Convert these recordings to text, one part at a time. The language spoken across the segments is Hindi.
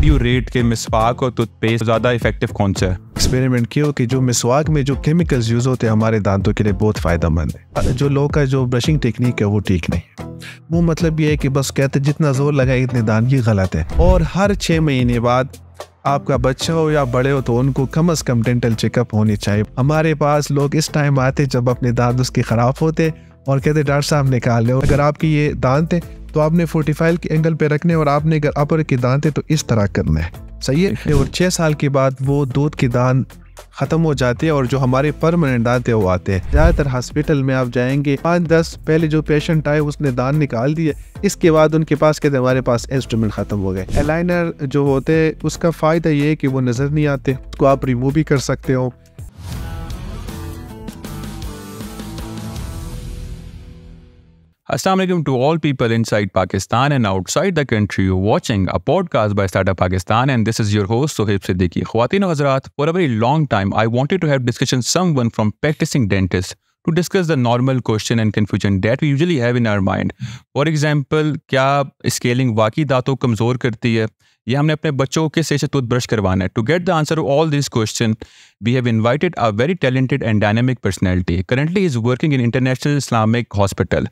यू रेट के मिसवाक और टूथपेस्ट ज़्यादा इफेक्टिव कौन सा है? एक्सपेरिमेंट किया कि जो मिसवाक में जो केमिकल्स यूज़ होते हैं हमारे दांतों के लिए बहुत फ़ायदेमंद है। जो लोग का जो ब्रशिंग टेक्निक है वो ठीक नहीं है। वो मतलब ये है कि बस कहते जितना जोर लगाए इतने दांत, ये गलत है। और हर 6 महीने बाद आपका बच्चा हो या बड़े हो तो उनको कम से कम डेंटल चेकअप होनी चाहिए। हमारे पास लोग इस टाइम आते जब अपने दांत उसके ख़राब होते और कहते डॉक्टर साहब निकाल लो। अगर आपकी ये दांत है तो आपने 45 के एंगल पे रखने, और आपने अगर अपर के दांत है तो इस तरह करना है, सही है। और 6 साल के बाद वो दूध के दांत ख़त्म हो जाते हैं और जो हमारे परमानेंट दांत है वो आते हैं। ज़्यादातर हॉस्पिटल में आप जाएंगे 5-10 पहले जो पेशेंट आए उसने दांत निकाल दिए, इसके बाद उनके पास कहते हमारे पास इंस्ट्रूमेंट ख़त्म हो गए। अलाइनर जो होते हैं उसका फ़ायदा ये है कि वो नज़र नहीं आते, उसको आप रिमूव भी कर सकते हो। Assalamu alaikum to all people inside Pakistan and outside the country. You're watching a podcast by Startup Pakistan, and this is your host Sohaib Siddiqui. Khwateen and Hazrat, for a very long time, I wanted to have discussion someone from practicing dentist to discuss the normal question and confusion that we usually have in our mind. For example, क्या scaling वाकई दांतों को कमज़ोर करती है या हमने अपने बच्चों के से टूथब्रश करवाना है? To get the answer to all these questions, we have invited a very talented and dynamic personality. Currently, he is working in International Islamic Hospital.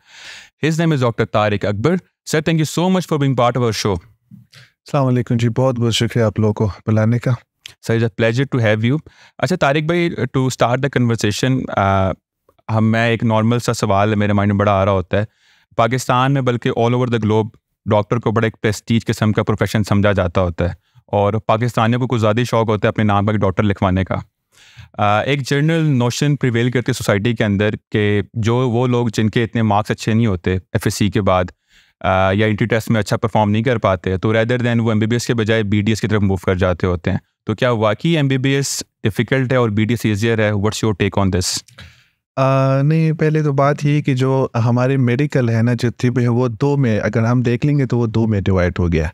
His name is Dr. Tariq Akbar. Sir, thank you so much for being part of our show. अस्सलाम वालेकुम जी, बहुत बहुत शुक्रिया आप लोगों को बुलाने का। Sir, it's a pleasure to have you. अच्छा तारिक भाई, to start the conversation, मैं एक नॉर्मल सा सवाल मेरे माइंड में बड़ा आ रहा होता है। पाकिस्तान में बल्कि all over the globe doctor को बड़ा एक प्रेस्टीज किस्म का प्रोफेशन समझा जाता होता है, और पाकिस्तानियों को कुछ ज़्यादा शौक होता है अपने नाम पर डॉक्टर लिखवाने का। एक जनरल नोशन प्रिवेल करती है सोसाइटी के अंदर कि जो वो लोग जिनके इतने मार्क्स अच्छे नहीं होते एफएससी के बाद या इंट्री टेस्ट में अच्छा परफॉर्म नहीं कर पाते, तो रेदर देन वो एमबीबीएस के बजाय बीडीएस की तरफ मूव कर जाते होते हैं। तो क्या वाकई एमबीबीएस डिफ़िकल्ट है और बीडीएस ईजियर है? What's your take on this? नहीं, पहले तो बात ये कि जो हमारे मेडिकल है ना, जो तिब है वो 2 में अगर हम देख लेंगे तो वो 2 में डिवाइड हो गया।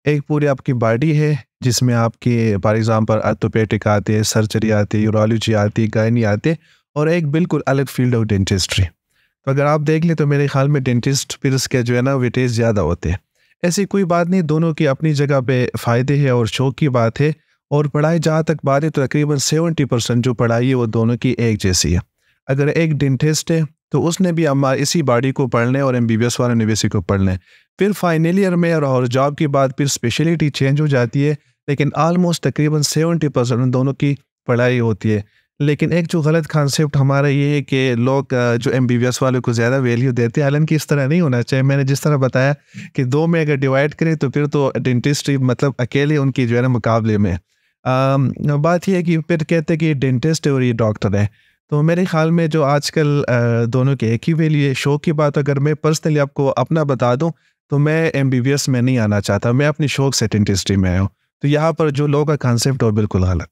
एक पूरी आपकी बॉडी है जिसमें आपके फॉर एग्जांपल ऑर्थोपेडिक आते हैं, सर्जरी आती है, यूरोलॉजी आती है, गायनी आते हैं, और एक बिल्कुल अलग फील्ड ऑफ डेंटिस्ट्री। तो अगर आप देख लें तो मेरे ख्याल में डेंटिस्ट फिर इसके जो है ना वेटेज ज़्यादा होते हैं। ऐसी कोई बात नहीं, दोनों की अपनी जगह पे फ़ायदे हैं और शौक की बात है। और पढ़ाई जहाँ तक बात है तो तकरीबन 70% जो पढ़ाई है वो दोनों की एक जैसी है। अगर एक डेंटिस्ट है तो उसने भी हमारे इसी बॉडी को पढ़ना है और एमबीबीएस वाले ने भी इसी को पढ़ना है। फिर फाइनल ईयर में और जॉब के बाद फिर स्पेशलिटी चेंज हो जाती है, लेकिन आलमोस्ट तकरीबन 70% दोनों की पढ़ाई होती है। लेकिन एक जो गलत कॉन्सेप्ट हमारा ये है कि लोग जो एमबीबीएस वालों को ज़्यादा वैल्यू देते हैं, हालांकि इस तरह नहीं होना चाहिए। मैंने जिस तरह बताया कि 2 में अगर डिवाइड करें तो फिर तो डेंटिस्ट्री मतलब अकेले उनकी जो है ना मुकाबले में। बात यह है कि फिर कहते हैं कि डेंटिस्ट है और ये डॉक्टर है। तो मेरे ख्याल में जो आजकल दोनों के एक ही वैल्यू है। शौक की बात अगर मैं पर्सनली आपको अपना बता दूं तो मैं एमबीबीएस में नहीं आना चाहता, मैं अपनी शौक से डेंटिस्ट्री में आया हूँ। तो यहाँ पर जो लोगों का कॉन्सेप्ट और बिल्कुल गलत।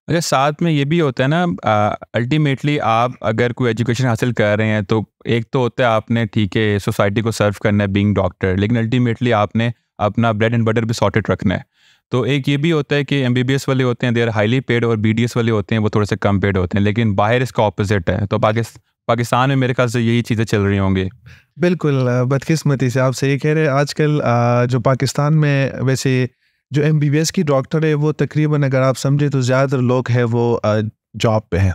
अच्छा, साथ में ये भी होता है ना, अल्टीमेटली आप अगर कोई एजुकेशन हासिल कर रहे हैं तो एक तो होता है आपने ठीक है सोसाइटी को सर्व करना है बीइंग डॉक्टर, लेकिन अल्टीमेटली आपने अपना ब्रेड एंड बटर भी सॉर्टेड रखना है। तो एक ये भी होता है कि एमबीबीएस वाले होते हैं दे आर हाईली पेड और बीडीएस वाले होते हैं वो थोड़े से कम पेड होते हैं, लेकिन बाहर इसका ऑपोजिट है। तो पाकिस्तान में मेरे ख्याल से यही चीज़ें चल रही होंगी। बिल्कुल, बदकिस्मती से आप सही कह रहे हैं। आजकल जो पाकिस्तान में वैसे जो एमबीबीएस की डॉक्टर है वो तकरीबन अगर आप समझे तो ज़्यादातर लोग हैं वो जॉब पे हैं,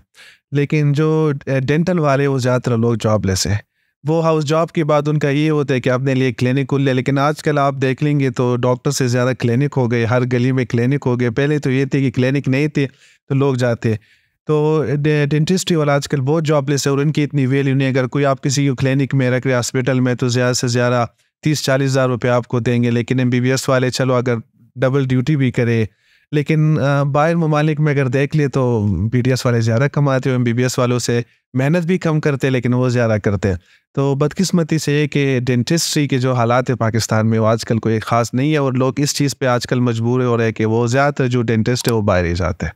लेकिन जो डेंटल वाले वो ज़्यादातर लोग जॉबलेस है। वो हाउस जॉब के बाद उनका ये होता है कि अपने लिए क्लिनिक खोल लिया, लेकिन आजकल आप देख लेंगे तो डॉक्टर से ज़्यादा क्लिनिक हो गए, हर गली में क्लिनिक हो गए। पहले तो ये थे कि क्लिनिक नहीं थे तो लोग जाते। तो डेंटिस्ट्री वाला आजकल बहुत जॉबलेस है और उनकी इतनी वैल्यू नहीं। अगर कोई आप किसी को क्लिनिक में रख रहे हॉस्पिटल में तो ज़्यादा से ज़्यादा 30-40 हज़ार रुपये आपको देंगे, लेकिन एमबीबीएस वाले चलो अगर डबल ड्यूटी भी करे, लेकिन बाहर ममालिक में अगर देख ले तो बीडीएस वाले ज़्यादा कमाते हो, एमबीबीएस वालों से मेहनत भी कम करते लेकिन वो ज़्यादा करते हैं। तो बदकिस्मती से है कि डेंटिस्ट्री के जो हालात है पाकिस्तान में वो आजकल कोई ख़ास नहीं है, और लोग इस चीज़ पे आजकल मजबूर हो रहे हैं कि वो ज़्यादातर जो डेंटिस्ट है वो बाहर ही जाते हैं।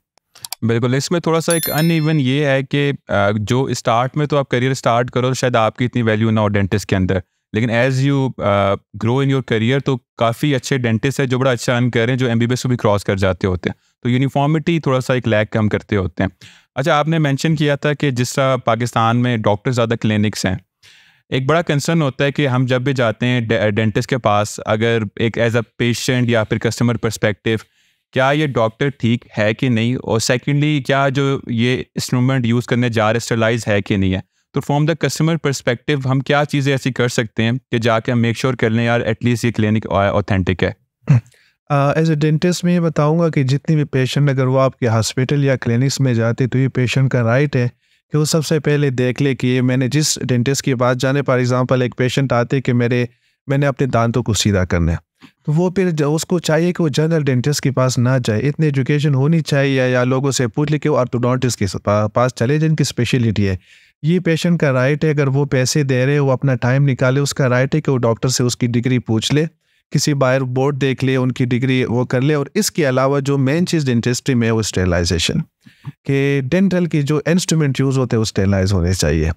बिल्कुल, इसमें थोड़ा सा एक अनइवन ये है कि जो स्टार्ट में तो आप करियर स्टार्ट करो तो शायद आपकी इतनी वैल्यू ना हो डेंटिस्ट के अंदर, लेकिन as you grow in your career तो काफ़ी अच्छे डेंटिस्ट है जो बड़ा अच्छा अर्न कर रहे हैं, जो एमबीबीएस को भी क्रॉस कर जाते होते हैं। तो यूनिफॉर्मिटी थोड़ा सा एक लैग कम करते होते हैं। अच्छा, आपने मेंशन किया था कि जिस तरह पाकिस्तान में डॉक्टर ज़्यादा क्लिनिक्स हैं, एक बड़ा कंसर्न होता है कि हम जब भी जाते हैं डेंटिस्ट के पास, अगर एक एज अ पेशेंट या फिर कस्टमर पर्सपेक्टिव, क्या ये डॉक्टर ठीक है कि नहीं, और सेकेंडली क्या जो ये इंस्ट्रूमेंट यूज़ करने जा रहे स्टरलाइज है कि नहीं है। तो फ्रॉम द कस्टमर पर्सपेक्टिव हम क्या चीज़ें ऐसी कर सकते हैं कि जाके हम मेक श्योर कर लें यार एटलीस्ट ये क्लिनिक ऑथेंटिक है। एज ए डेंटिस्ट मैं ये बताऊंगा कि जितनी भी पेशेंट अगर वो आपके हॉस्पिटल या क्लिनिक्स में जाते तो ये पेशेंट का राइट है कि वो सबसे पहले देख ले कि मैंने जिस डेंटिस्ट की बात जाने, फॉर एग्जांपल एक पेशेंट आते कि मैंने अपने दांतों को सीधा करना है, तो वो फिर उसको चाहिए कि वो जनरल डेंटिस्ट के पास ना जाए, इतनी एजुकेशन होनी चाहिए, या लोगों से पूछ ले कि वो ऑर्थोडोंटिस्ट के पास चले जिनकी स्पेशलिटी है। ये पेशेंट का राइट है, अगर वो पैसे दे रहे वो अपना टाइम निकाले, उसका राइट है कि वो डॉक्टर से उसकी डिग्री पूछ ले, किसी बाहर बोर्ड देख ले, उनकी डिग्री वो कर ले। और इसके अलावा जो मेन चीज़ डेंटिस्ट्री में है वो स्टेरिलाइजेशन, कि डेंटल की जो इंस्ट्रूमेंट यूज़ होते हैं वो स्टेरिलाइज होने चाहिए,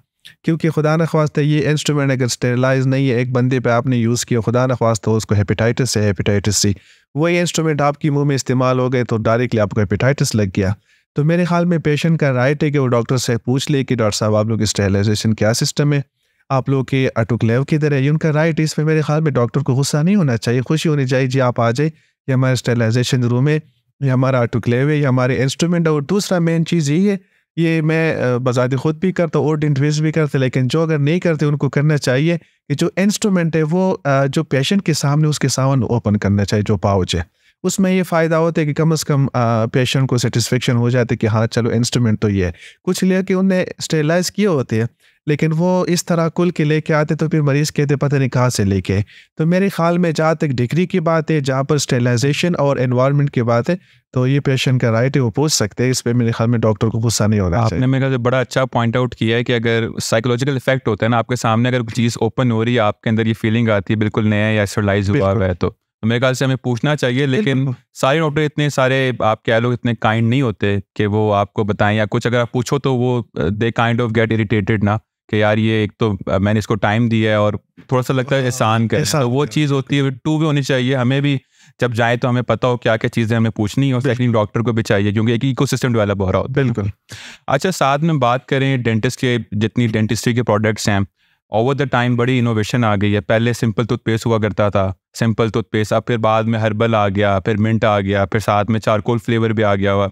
क्योंकि खुदा न ख्वास्ता ये इंस्ट्रूमेंट अगर स्टेरिलाइज नहीं है, एक बंदे पे आपने यूज़ किया, खुदा न ख्वास्ता उसको हेपेटाइटिस है, हेपेटाइटिस सी, वही इंस्ट्रूमेंट आपकी मुंह में इस्तेमाल हो गए तो डायरेक्टली आपको हेपेटाइटिस लग गया। तो मेरे ख्याल में पेशेंट का राइट है कि वो डॉक्टर से पूछ ले कि डॉक्टर साहब आप लोग की स्टेरिलाइजेशन क्या सिस्टम है, आप लोग के ऑटोक्लेव किधर है, ये उनका राइट है। इसमें मेरे ख्याल में डॉक्टर को गुस्सा नहीं होना चाहिए, खुशी होनी चाहिए, जी आप आ जाए, ये हमारा स्टेरिलाइजेशन रूम है, ये हमारा ऑटोक्लेव है, ये हमारे इंस्ट्रूमेंट है। और दूसरा मेन चीज़ यही है, ये मैं बजाते खुद भी करता हूँ और डेंटिस्ट भी करते, लेकिन जो अगर नहीं करते उनको करना चाहिए कि जो इंस्ट्रूमेंट है वो जो पेशेंट के सामने उसके सामने ओपन करना चाहिए, जो पाउच है उसमें ये फ़ायदा होता है कि कम से कम पेशेंट को सेटिस्फेक्शन हो जाती है कि हाँ चलो इंस्ट्रूमेंट तो ये है। कुछ लेके उन्हें स्टेरिलाइज किए होते हैं, लेकिन वो इस तरह कुल के लेके आते तो फिर मरीज़ कहते पता नहीं कहाँ से लेके। तो मेरे ख्याल में जहाँ तक डिग्री की बात है, जहाँ पर स्टेरिलाइजेशन और एनवायरनमेंट की बात है, तो ये पेशेंट का राइट है, वो पूछ सकते हैं। इस पर मेरे ख्याल में डॉक्टर को गुस्सा नहीं होना चाहिए। आपने मेरे ख्याल से बड़ा अच्छा पॉइंट आउट किया है कि अगर साइकोलॉजिकल इफेक्ट होता है ना, आपके सामने अगर चीज़ ओपन हो रही है, आपके अंदर ये फीलिंग आती है बिल्कुल नया या स्टरलाइज हुआ है, तो मेरे ख्याल से हमें पूछना चाहिए। लेकिन सारे डॉक्टर इतने सारे आप कह लो इतने काइंड नहीं होते कि वो आपको बताएं, या कुछ अगर आप पूछो तो वो they kind of get irritated ना, कि यार ये एक तो मैंने इसको टाइम दिया है और थोड़ा सा लगता है एहसान कर, तो वो चीज़ होती है। टू भी होनी चाहिए, हमें भी जब जाए तो हमें पता हो क्या क्या चीज़ें हमें पूछनी हो, सेकंड डॉक्टर को भी चाहिए, क्योंकि एक इकोसिस्टम डेवलप हो रहा होता है। बिल्कुल। अच्छा, साथ में बात करें डेंटिस्ट के, जितनी डेंटिस्ट्री के प्रोडक्ट्स हैं, ओवर द टाइम बड़ी इनोवेशन आ गई है। पहले सिंपल टूथपेस्ट हुआ करता था, सिंपल टूथपेस्ट, अब फिर बाद में हर्बल आ गया, फिर मिंट आ गया, फिर साथ में चारकोल फ्लेवर भी आ गया हुआ।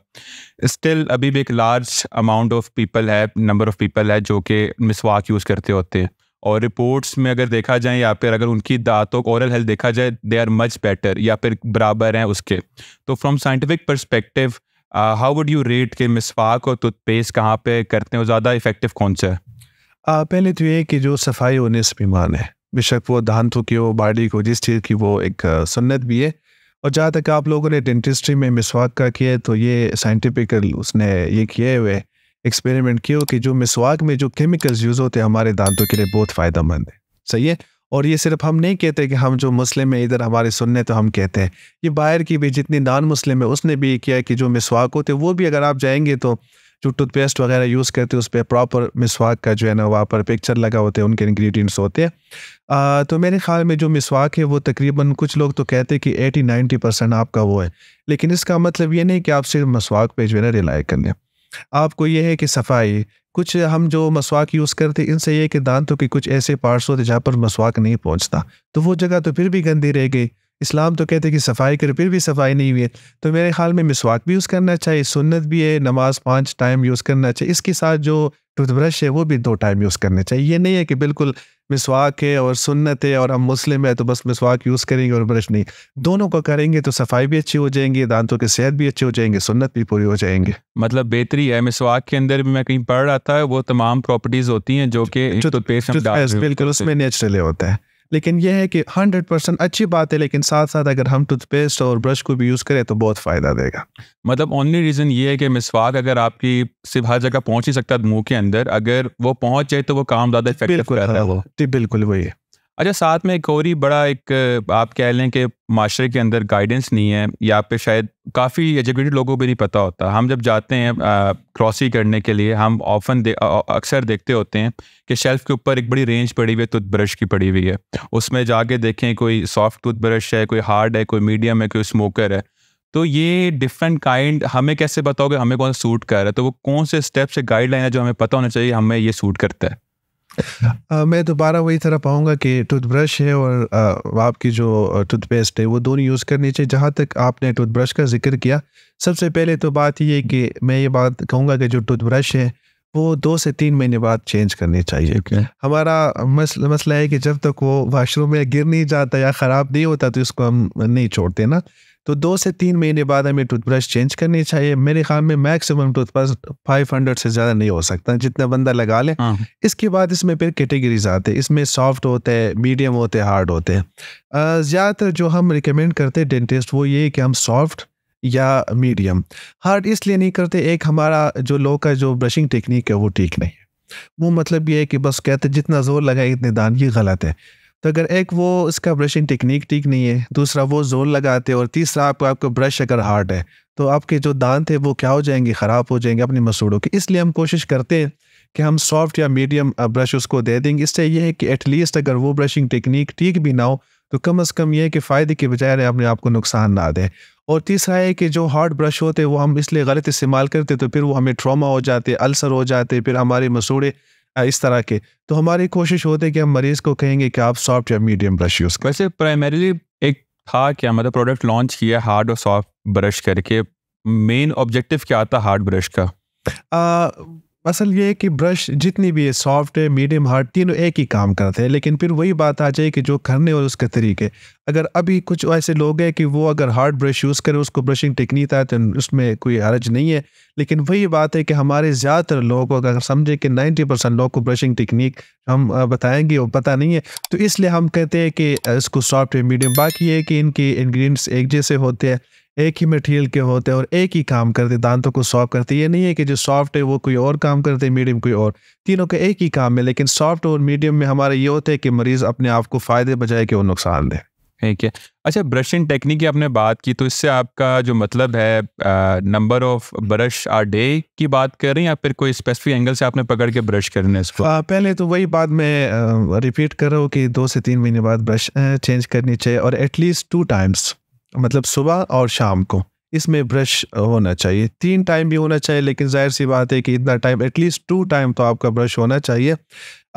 स्टिल अभी भी एक लार्ज अमाउंट ऑफ पीपल है, नंबर ऑफ पीपल है जो कि मिसवाक यूज़ करते होते हैं। और रिपोर्ट्स में अगर देखा जाए, या फिर अगर उनकी दांतों को ओरल हेल्थ देखा जाए, दे आर मच बेटर या फिर बराबर हैं उसके। तो from scientific perspective how would you rate के मिसवाक और टूथपेस्ट कहाँ पे करते हैं, ज़्यादा इफेक्टिव कौन सा है? पहले तो ये कि जो सफाई होने से बीमान है, बेशक वो दांतों की हो, बॉडी को, जिस चीज़ की, वो एक सुन्नत भी है। और जहाँ तक आप लोगों ने डेंटिस्ट्री में मिसवाक का किया है, तो ये साइंटिफिकल उसने ये किए हुए एक्सपेरिमेंट किए हो कि जो मिसवाक में जो केमिकल्स यूज़ होते हैं हमारे दांतों के लिए बहुत फ़ायदेमंद है। सही है। और ये सिर्फ हम नहीं कहते कि हम जो मुस्लिम है इधर हमारे सुनने, तो हम कहते हैं ये बाहर की भी जितनी नॉन मुस्लिम है उसने भी किया है कि जो मिसवाक होते हैं वो भी, अगर आप जाएंगे तो जो टूथपेस्ट वगैरह यूज़ करते हैं उस पर प्रॉपर मिसवाक का जो है ना वहाँ पर पिक्चर लगा होते हैं, उनके इंग्रेडिएंट्स होते हैं। तो मेरे ख्याल में जो मिसवाक है वो तकरीबन, कुछ लोग तो कहते हैं कि 80-90% आपका वो है, लेकिन इसका मतलब ये नहीं कि आप सिर्फ मिसवाक पे जो है ना रिलाई कर लें। आपको ये है कि सफाई, कुछ हम जो मसवाक यूज़ करते हैं इनसे ये कि दांतों के कुछ ऐसे पार्ट्स होते हैं जहाँ पर मसवाक नहीं पहुँचता, तो वो जगह तो फिर भी गंदी रह गई। इस्लाम तो कहते हैं कि सफाई करे, फिर भी सफाई नहीं हुई है। तो मेरे ख्याल में मिसवाक भी यूज़ करना चाहिए, सुन्नत भी है, नमाज 5 टाइम यूज़ करना चाहिए। इसके साथ जो टूथब्रश है वो भी 2 टाइम यूज़ करने चाहिए। ये नहीं है कि बिल्कुल मिसवाक है और सुन्नत है और हम मुस्लिम है तो बस मिसवाक यूज़ करेंगे और ब्रश नहीं। दोनों को करेंगे तो सफाई भी अच्छी हो जाएंगी, दांतों की सेहत भी अच्छी हो जाएंगे, सुन्नत भी पूरी हो जाएंगे। मतलब बेहतरी है। मिसवाक के अंदर भी मैं कहीं पढ़ रहा था, वो तमाम प्रॉपर्टीज़ होती हैं जो कि टूथपेस्ट बिल्कुल उसमें नेचुरली होता है। लेकिन यह है कि 100% अच्छी बात है, लेकिन साथ साथ अगर हम टूथपेस्ट और ब्रश को भी यूज़ करें तो बहुत फ़ायदा देगा। मतलब ओनली रीज़न ये है कि मिसवाक अगर आपकी सिर्फ हर जगह पहुंच ही सकता है मुंह के अंदर, अगर वो पहुंच जाए तो वो काम ज़्यादा इफेक्टिव कर रहा है वो। बिल्कुल वही है। अच्छा, साथ में एक और ही बड़ा एक आप कह लें कि माशरे के अंदर गाइडेंस नहीं है, या पे शायद काफ़ी एजुकेटेड लोगों को भी नहीं पता होता। हम जब जाते हैं क्रॉसिंग करने के लिए, हम अक्सर देखते होते हैं कि शेल्फ के ऊपर एक बड़ी रेंज पड़ी हुई है, टूथब्रश की पड़ी हुई है। उसमें जाके देखें कोई सॉफ्ट टूथब्रश है, कोई हार्ड है, कोई मीडियम है, कोई स्मोकर है। तो ये डिफरेंट काइंड हमें कैसे बताओगे हमें कौन सा सूट कर रहा है? तो वो कौन से स्टेप से गाइडलाइन है जो हमें पता होना चाहिए हमें ये सूट करता है? मैं दोबारा वही तरह पाऊँगा कि टूथब्रश है और आपकी जो टूथपेस्ट है वो दोनों यूज़ करनी चाहिए। जहाँ तक आपने टूथब्रश का ज़िक्र किया, सबसे पहले तो बात ये है कि मैं ये बात कहूँगा कि जो टूथब्रश है वो 2 से 3 महीने बाद चेंज करनी चाहिए। ठीक है। हमारा मसला है कि जब तक वो वॉशरूम में गिर नहीं जाता या ख़राब नहीं होता तो इसको हम नहीं छोड़ते ना। तो 2 से 3 महीने बाद हमें टूथब्रश चेंज करनी चाहिए। मेरे ख़्याल में मैक्सिमम टूथब्रश 500 से ज़्यादा नहीं हो सकता, जितना बंदा लगा ले। हाँ। इसके बाद इसमें फिर कैटेगरीज़ आते हैं, इसमें सॉफ्ट होते हैं, मीडियम होते हैं, हार्ड होते हैं। ज़्यादातर जो हम रिकमेंड करते हैं डेंटिस्ट वो ये है कि हम सॉफ्ट या मीडियम, हार्ड इसलिए नहीं करते, एक हमारा जो लोग का जो ब्रशिंग टेक्निक है वो ठीक नहीं है। वो मतलब ये है कि बस कहते जितना ज़ोर लगाए इतने दान, ये गलत है। तो अगर एक वो इसका ब्रशिंग टेक्निक ठीक नहीं है, दूसरा वो ज़ोर लगाते और तीसरा आपका ब्रश अगर हार्ड है तो आपके जो दांत है वो क्या हो जाएंगे, ख़राब हो जाएंगे अपनी मसूड़ों के। इसलिए हम कोशिश करते हैं कि हम सॉफ्ट या मीडियम ब्रश उसको दे देंगे। इससे ये है कि एटलीस्ट अगर वो ब्रशिंग टेक्निक ठीक भी ना हो तो कम से कम ये है कि फ़ायदे के बजाय अपने आप को नुकसान ना दे। और तीसरा है कि जो हार्ड ब्रश होते हैं वो हम इसलिए गलत इस्तेमाल करते तो फिर वो हमें ट्रॉमा हो जाते, अल्सर हो जाते, फिर हमारे मसूड़े इस तरह के। तो हमारी कोशिश होती है कि हम मरीज़ को कहेंगे कि आप सॉफ्ट या मीडियम ब्रश यूज़ करें। वैसे प्राइमरीली एक था क्या, मतलब प्रोडक्ट लॉन्च किया हार्ड और सॉफ्ट ब्रश करके, मेन ऑब्जेक्टिव क्या था हार्ड ब्रश का? असल ये है कि ब्रश जितनी भी है, सॉफ्ट है, मीडियम, हार्ड, तीनों एक ही काम करते हैं। लेकिन फिर वही बात आ जाए कि जो करने और उसके तरीके। अगर अभी कुछ ऐसे लोग हैं कि वो अगर हार्ड ब्रश यूज़ करें, उसको ब्रशिंग टेक्निक आता है तो उसमें कोई हर्ज नहीं है। लेकिन वही बात है कि हमारे ज़्यादातर लोग अगर समझे कि 90% लोग को ब्रशिंग टेक्निक हम बताएंगे और पता नहीं है, तो इसलिए हम कहते हैं कि इसको सॉफ्ट या मीडियम। बाकी ये है कि इनके इंग्रेडिएंट्स एक जैसे होते हैं, एक ही मटेरियल के होते हैं और एक ही काम करते, दांतों को सॉफ्ट करते। ये नहीं है कि जो सॉफ्ट है वो कोई और काम करते हैं, मीडियम कोई और, तीनों का एक ही काम है। लेकिन सॉफ्ट और मीडियम में हमारा ये होता है कि मरीज़ अपने आप को फ़ायदे बजाय कि वो नुकसान दे। ठीक है। अच्छा, ब्रशिंग टेक्निक की आपने बात की, तो इससे आपका जो मतलब है number of brush a day की बात कर रहे हैं या फिर कोई स्पेसिफिक एंगल से आपने पकड़ के ब्रश करना है इसको? पहले तो वही बात मैं रिपीट कर रहा हूँ कि 2 से 3 महीने बाद ब्रश चेंज करनी चाहिए और एटलीस्ट 2 टाइम्स, मतलब सुबह और शाम को इसमें ब्रश होना चाहिए। 3 टाइम भी होना चाहिए, लेकिन जाहिर सी बात है कि इतना टाइम, एटलीस्ट 2 टाइम तो आपका ब्रश होना चाहिए।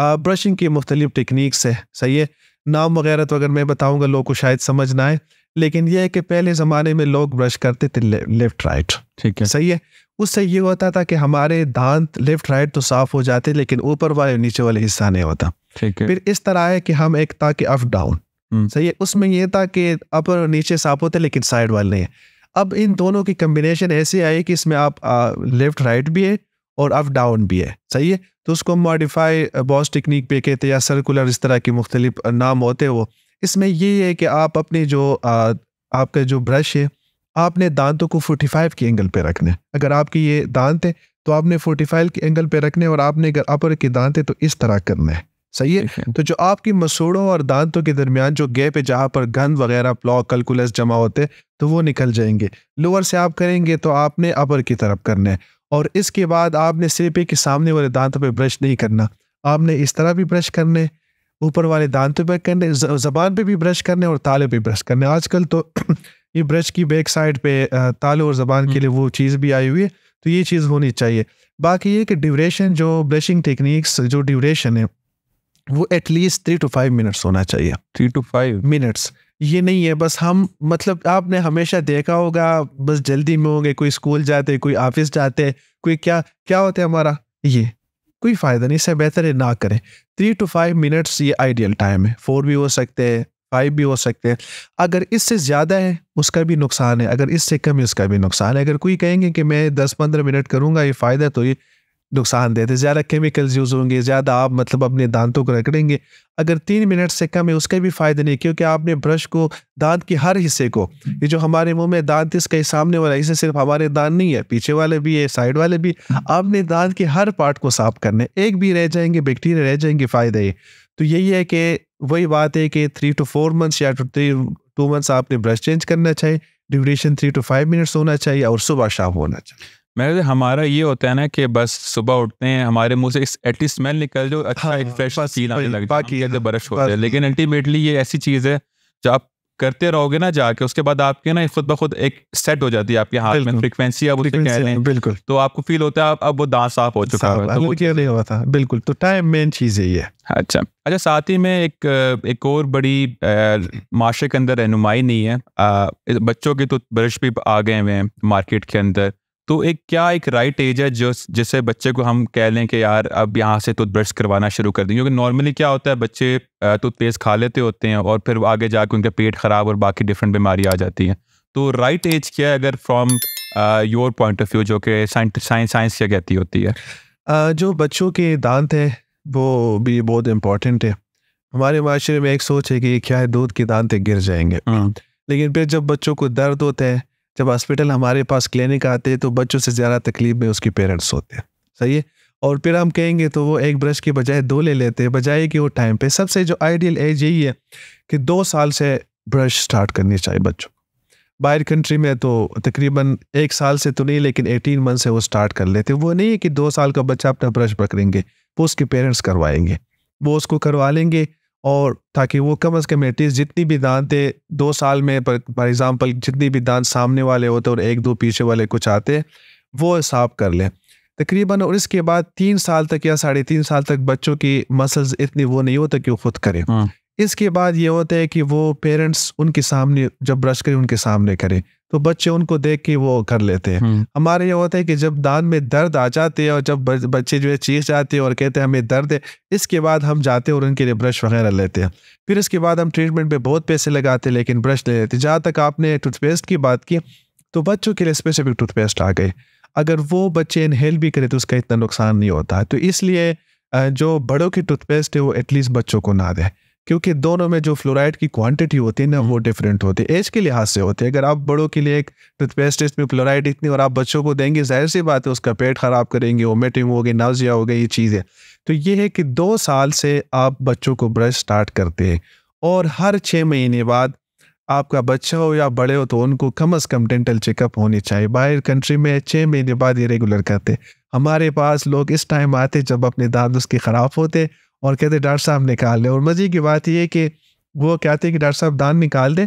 ब्रशिंग की मुख्तलिफ टेक्निक्स है, सही है। नाम वगैरह तो अगर मैं बताऊंगा लोग को शायद समझ ना आए, लेकिन यह है कि पहले ज़माने में लोग ब्रश करते थे लेफ्ट राइट, ठीक है, सही है। उससे ये होता था कि हमारे दांत लेफ्ट राइट तो साफ़ हो जाते, लेकिन ऊपर वाले नीचे वाले हिस्सा नहीं होता। ठीक है। फिर इस तरह है कि हम एक ताकि अप डाउन, सही है, उसमें ये था कि अपर और नीचे साफ होते लेकिन साइड वाले नहीं है। अब इन दोनों की कम्बिनेशन ऐसी आई कि इसमें आप लेफ्ट राइट भी है और अप डाउन भी है, सही है। तो उसको मॉडिफाई बॉस टेक्निक पे कहते हैं या सर्कुलर, इस तरह के मुख्तलिफ नाम होते हैं वो। इसमें ये है कि आप अपने जो आपका जो ब्रश है, आपने दांतों को 45 के एंगल पे रखने। अगर आपकी ये दांत है तो आपने 45 के एंगल पे रखने, और आपने अगर अपर के दांत है तो इस तरह करना है, सही है। तो जो आपकी मसूड़ों और दांतों के दरमियान जो गैप है, जहाँ पर गंद वगैरह प्लॉक कैलकुलस जमा होते तो वो निकल जाएंगे। लोअर से आप करेंगे तो आपने अपर की तरफ करना है, और इसके बाद आपने सिर्फ एक सामने वाले दांतों पे ब्रश नहीं करना, आपने इस तरह भी ब्रश करने, ऊपर वाले दांतों पे करने, ज़बान पे भी ब्रश करने और ताले पे ब्रश करने। आजकल तो ये ब्रश की बैक साइड पे ताले और ज़बान के लिए वो चीज़ भी आई हुई है, तो ये चीज़ होनी चाहिए। बाकी ये कि ड्यूरेशन, जो ब्रशिंग टेक्निक्स जो ड्यूरेशन है वो एटलीस्ट 3 to 5 मिनट्स होना चाहिए। 3 to 5 मिनट्स, ये नहीं है बस हम, मतलब आपने हमेशा देखा होगा बस जल्दी में होंगे, कोई स्कूल जाते, कोई ऑफिस जाते, कोई क्या क्या होता है हमारा, ये कोई फ़ायदा नहीं, इससे बेहतर है ना करें। 3 to 5 मिनट्स ये आइडियल टाइम है। 4 भी हो सकते हैं, 5 भी हो सकते हैं। अगर इससे ज़्यादा है उसका भी नुकसान है, अगर इससे कम है उसका भी नुकसान है। अगर कोई कहेंगे कि मैं 10-15 मिनट करूँगा ये फ़ायदा, तो ये नुकसान देते, ज़्यादा केमिकल्स यूज़ होंगे, ज़्यादा आप मतलब अपने दांतों को रगड़ेंगे। अगर 3 मिनट से कम है उसका भी फ़ायदा नहीं, क्योंकि आपने ब्रश को दांत के हर हिस्से को, ये जो हमारे मुंह में दांत, इसका सामने वाला हिस्सा सिर्फ हमारे दांत नहीं है, पीछे वाले भी है, साइड वाले भी, आपने दांत के हर पार्ट को साफ करना है। एक भी रह जाएंगे, बैक्टीरिया रह जाएंगे, फ़ायदा है। तो यही है कि वही बात है कि 3 to 4 मंथ्स या 2 मंथ्स आपने ब्रश चेंज करना चाहिए। ड्यूरेशन 3 to 5 मिनट्स होना चाहिए और सुबह शाम होना चाहिए। मेरे हमारा ये होता है ना कि बस सुबह उठते हैं, हमारे मुंह से एटलीस्ट स्मेल निकल जो अच्छा, एक फ्रेश फील आने लग बाकी जाए, ब्रश होते हैं। लेकिन अल्टीमेटली ये ऐसी चीज़ है जो आप करते रहोगे ना जाके, उसके बाद आपके ना खुद ब खुद एक सेट हो जाती है आपके हाथ में फ्रीक्वेंसी, आप उसे कह लें, बिल्कुल, तो आपको फील होता है अब वो दांत साफ हो चुका है। तो क्या नहीं हुआ था, बिल्कुल। तो टाइम मेन चीज़ है ये। अच्छा, साथ ही में एक और बड़ी माशरे के अंदर रहनुमाई नहीं है। बच्चों के टूथब्रश भी आ गए हुए हैं मार्केट के अंदर, तो एक राइट एज है जो जिससे बच्चे को हम कह लें कि यार अब यहाँ से टूथब्रश करवाना शुरू कर दें? क्योंकि नॉर्मली क्या होता है, बच्चे टूथपेस्ट खा लेते होते हैं और फिर आगे जाके उनका पेट ख़राब और बाकी डिफरेंट बीमारी आ जाती हैं। तो राइट एज क्या है अगर from your point of view, जो कि साइंस क्या कहती होती है? जो बच्चों के दांत हैं वो भी बहुत इम्पोर्टेंट है। हमारे माशरे में एक सोच है कि क्या है, दूध के दांत गिर जाएंगे, लेकिन फिर जब बच्चों को दर्द होता है, जब हॉस्पिटल हमारे पास क्लिनिक आते हैं, तो बच्चों से ज़्यादा तकलीफ में उसके पेरेंट्स होते हैं। सही है। और फिर हम कहेंगे तो वो एक ब्रश के बजाय 2 ले लेते हैं, बजाय कि वो टाइम पे। सबसे जो आइडियल एज यही है कि 2 साल से ब्रश स्टार्ट करनी चाहिए बच्चों। बाहर कंट्री में तो तकरीबन 1 साल से तो नहीं, लेकिन 18 मंथ से वो स्टार्ट कर लेते हैं। वो नहीं है कि 2 साल का बच्चा अपना ब्रश पकड़ेंगे, वो उसके पेरेंट्स करवाएंगे, वो उसको करवा लेंगे। और ताकि वो कम अज़ कम एटलीस्ट जितनी भी दांत है 2 साल में, फॉर एग्जांपल जितनी भी दांत सामने वाले होते हैं और 1-2 पीछे वाले कुछ आते हैं, वो साफ कर लें तकरीबन। और इसके बाद 3 साल तक या 3.5 साल तक बच्चों की मसल्स इतनी वो नहीं होता कि वो खुद करें। इसके बाद ये होता है कि वो पेरेंट्स उनके सामने जब ब्रश करें, उनके सामने करें, तो बच्चे उनको देख के वो कर लेते हैं। हमारे ये होता है कि जब दांत में दर्द आ जाते हैं और जब बच्चे जो है चीख जाते हैं और कहते हैं हमें दर्द है, इसके बाद हम जाते हैं और उनके लिए ब्रश वगैरह लेते हैं। फिर इसके बाद हम ट्रीटमेंट पे बहुत पैसे लगाते हैं, लेकिन ब्रश ले लेते हैं। जहाँ तक आपने टूथपेस्ट की बात की, तो बच्चों के लिए स्पेसिफिक टूथपेस्ट आ गए। अगर वो बच्चे इनहेल भी करें तो उसका इतना नुकसान नहीं होता है। तो इसलिए जो बड़ों की टूथपेस्ट है वो एटलीस्ट बच्चों को ना दें, क्योंकि दोनों में जो फ्लोराइड की क्वांटिटी होती है ना, वो डिफरेंट होती है, एज के लिहाज से होती है। अगर आप बड़ों के लिए एक टूथपेस्ट इसमें फ्लोराइड इतनी और आप बच्चों को देंगे, जाहिर सी बात है उसका पेट खराब करेंगे, वोमिटिंग होगी, नाउजिया हो गई, ये चीज़ है। तो ये है कि 2 साल से आप बच्चों को ब्रश स्टार्ट करते हैं और हर 6 महीने बाद आपका बच्चा हो या बड़े हो तो उनको कम से कम डेंटल चेकअप होनी चाहिए। बाहर कंट्री में 6 महीने बाद ये रेगुलर करते। हमारे पास लोग इस टाइम आते जब अपने दांत उसके ख़राब होते और कहते डॉक्टर साहब निकाल लें। और मज़े की बात ये है कि वो कहते हैं कि डॉक्टर साहब दांत निकाल दें,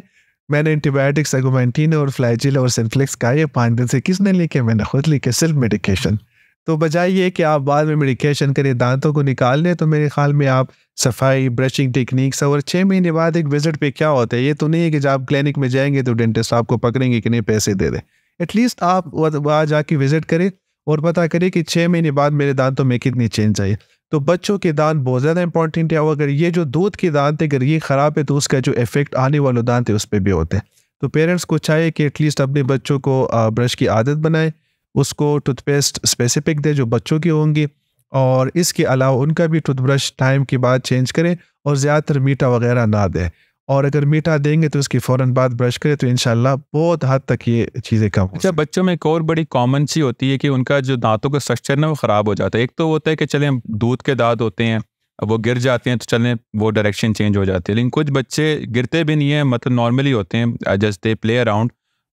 मैंने एंटीबायोटिक्स अगुमेंटिन और फ्लैजिल और सिंफ्लेक्स खाए 5 दिन से। किसने लिखे? मैंने खुद लिखे, सेल्फ मेडिकेशन। तो बजाय ये कि आप बाद में मेडिकेशन करें, दांतों को निकाल लें, तो मेरे ख्याल में आप सफाई, ब्रशिंग टेक्निक्स और 6 महीने बाद एक विजिट पे क्या होता है, ये तो नहीं है कि जब आप क्लिनिक में जाएंगे तो डेंटिस्ट आपको पकड़ेंगे कि नहीं पैसे दे दें। एटलीस्ट आप वहाँ जाके विजिट करें और पता करें कि 6 महीने बाद मेरे दांतों में कितनी चेंज आई। तो बच्चों के दांत बहुत ज़्यादा इंपॉर्टेंट है। और अगर ये जो दूध के दांत है, अगर ये ख़राब है तो उसका जो इफेक्ट आने वाले दांत है उस पर भी होते हैं। तो पेरेंट्स को चाहिए कि एटलीस्ट अपने बच्चों को ब्रश की आदत बनाए, उसको टूथपेस्ट स्पेसिफिक दे जो बच्चों की होंगी, और इसके अलावा उनका भी टूथब्रश टाइम के बाद चेंज करें और ज़्यादातर मीठा वगैरह ना दें। और अगर मीठा देंगे तो उसकी फ़ौरन बाद ब्रश करें, तो इंशाल्लाह बहुत हद तक ये चीज़ें कम हो। अच्छा, बच्चों में एक और बड़ी कॉमन सी होती है कि उनका जो दांतों का स्ट्रक्चर ना वो ख़राब हो जाता है। एक तो होता है कि चलें दूध के दांत होते हैं, अब वो गिर जाते हैं तो चलें वो डायरेक्शन चेंज हो जाती है, लेकिन कुछ बच्चे गिरते भी नहीं है, मतलब नॉर्मली होते हैं, जस्ट दे प्ले अराउंड।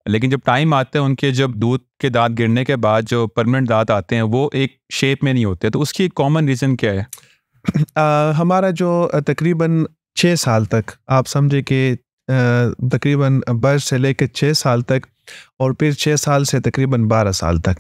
लेकिन जब टाइम आता है उनके, जब दूध के दांत गिरने के बाद जो परमानेंट दांत आते हैं वो एक शेप में नहीं होते, तो उसकी कॉमन रीज़न क्या है? हमारा जो तकरीबन 6 साल तक, आप समझे कि तकरीबन बर्थ से लेकर 6 साल तक, और फिर 6 साल से तकरीबन 12 साल तक,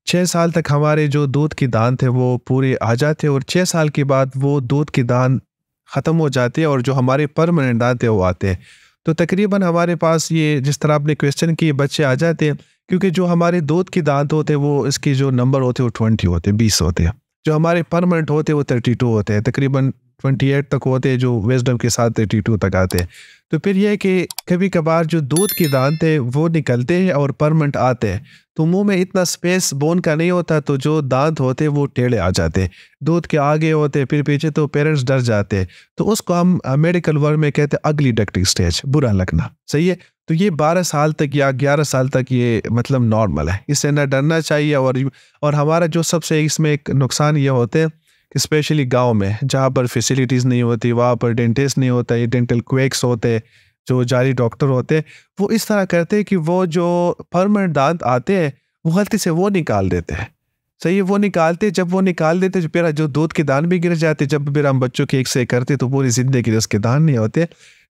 6 साल तक हमारे जो दूध की दांत है वो पूरे आ जाते हैं, और 6 साल के बाद वो दूध की दांत ख़त्म हो जाती है और जो हमारे परमानेंट दांत है वो आते हैं। तो तकरीबन हमारे पास ये जिस तरह आपने क्वेश्चन किए, बच्चे आ जाते हैं, क्योंकि जो हमारे दूध के दांत होते हैं वो इसके जो नंबर होते हैं वो 20 होते हैं, 20 होते हैं। जो हमारे परमानेंट होते हैं वो 32 होते हैं, तकरीबन 28 तक होते हैं, जो विजडम के साथ 32 तक आते हैं। तो फिर यह है कि कभी कभार जो दूध के दांत है वो निकलते हैं और परमानेंट आते हैं, तो मुंह में इतना स्पेस बोन का नहीं होता, तो जो दांत होते हैं वो टेढ़े आ जाते हैं, दूध के आगे होते हैं फिर पीछे, तो पेरेंट्स डर जाते हैं। तो उसको हम मेडिकल वर्ड में कहते हैं अगली डक्टिंग स्टेज, बुरा लगना। सही है। तो ये 12 साल तक या 11 साल तक ये मतलब नॉर्मल है, इससे ना डरना चाहिए। और हमारा जो सबसे इसमें एक नुकसान ये होते हैं कि स्पेशली गांव में जहाँ पर फैसिलिटीज़ नहीं होती, वहाँ पर डेंटिस्ट नहीं होता, ये डेंटल क्वेक्स होते, जो जारी डॉक्टर होते, वो इस तरह करते हैं कि वो जो परमानेंट दांत आते हैं वो गलती से वो निकाल देते हैं। सही है, वो निकालते, जब वो निकाल देते फिर जो दूध के दांत भी गिर जाते, जब फिर हम बच्चों के एक से करते तो पूरी ज़िंदगी उसके दांत नहीं होते।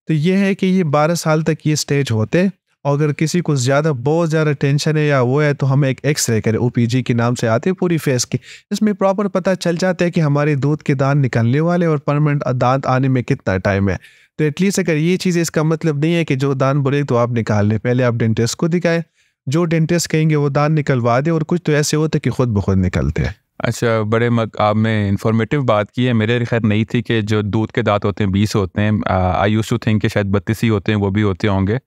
तो ये है कि ये 12 साल तक ये स्टेज होते हैं। और अगर किसी को बहुत ज़्यादा टेंशन है या वो है तो हम एक एक्सरे करें, ओपीजी के नाम से आते हैं पूरी फेस की, इसमें प्रॉपर पता चल जाता है कि हमारे दूध के दांत निकलने वाले और परमानेंट दांत आने में कितना टाइम है। तो एटलीस्ट अगर ये चीज़, इसका मतलब नहीं है कि जो दांत बोले तो आप निकाल लें, पहले आप डेंटिस्ट को दिखाएं, जो डेंटिस्ट कहेंगे वो दांत निकलवा दे, और कुछ तो ऐसे होते हैं कि खुद ब खुद निकलते हैं। अच्छा, बड़े आपने इन्फॉर्मेटिव बात की है। मेरे खैर नहीं थी कि जो दूध के दांत होते हैं 20 होते हैं। आई यूज्ड टू थिंक कि शायद 32 ही होते हैं, वो भी होते होंगे।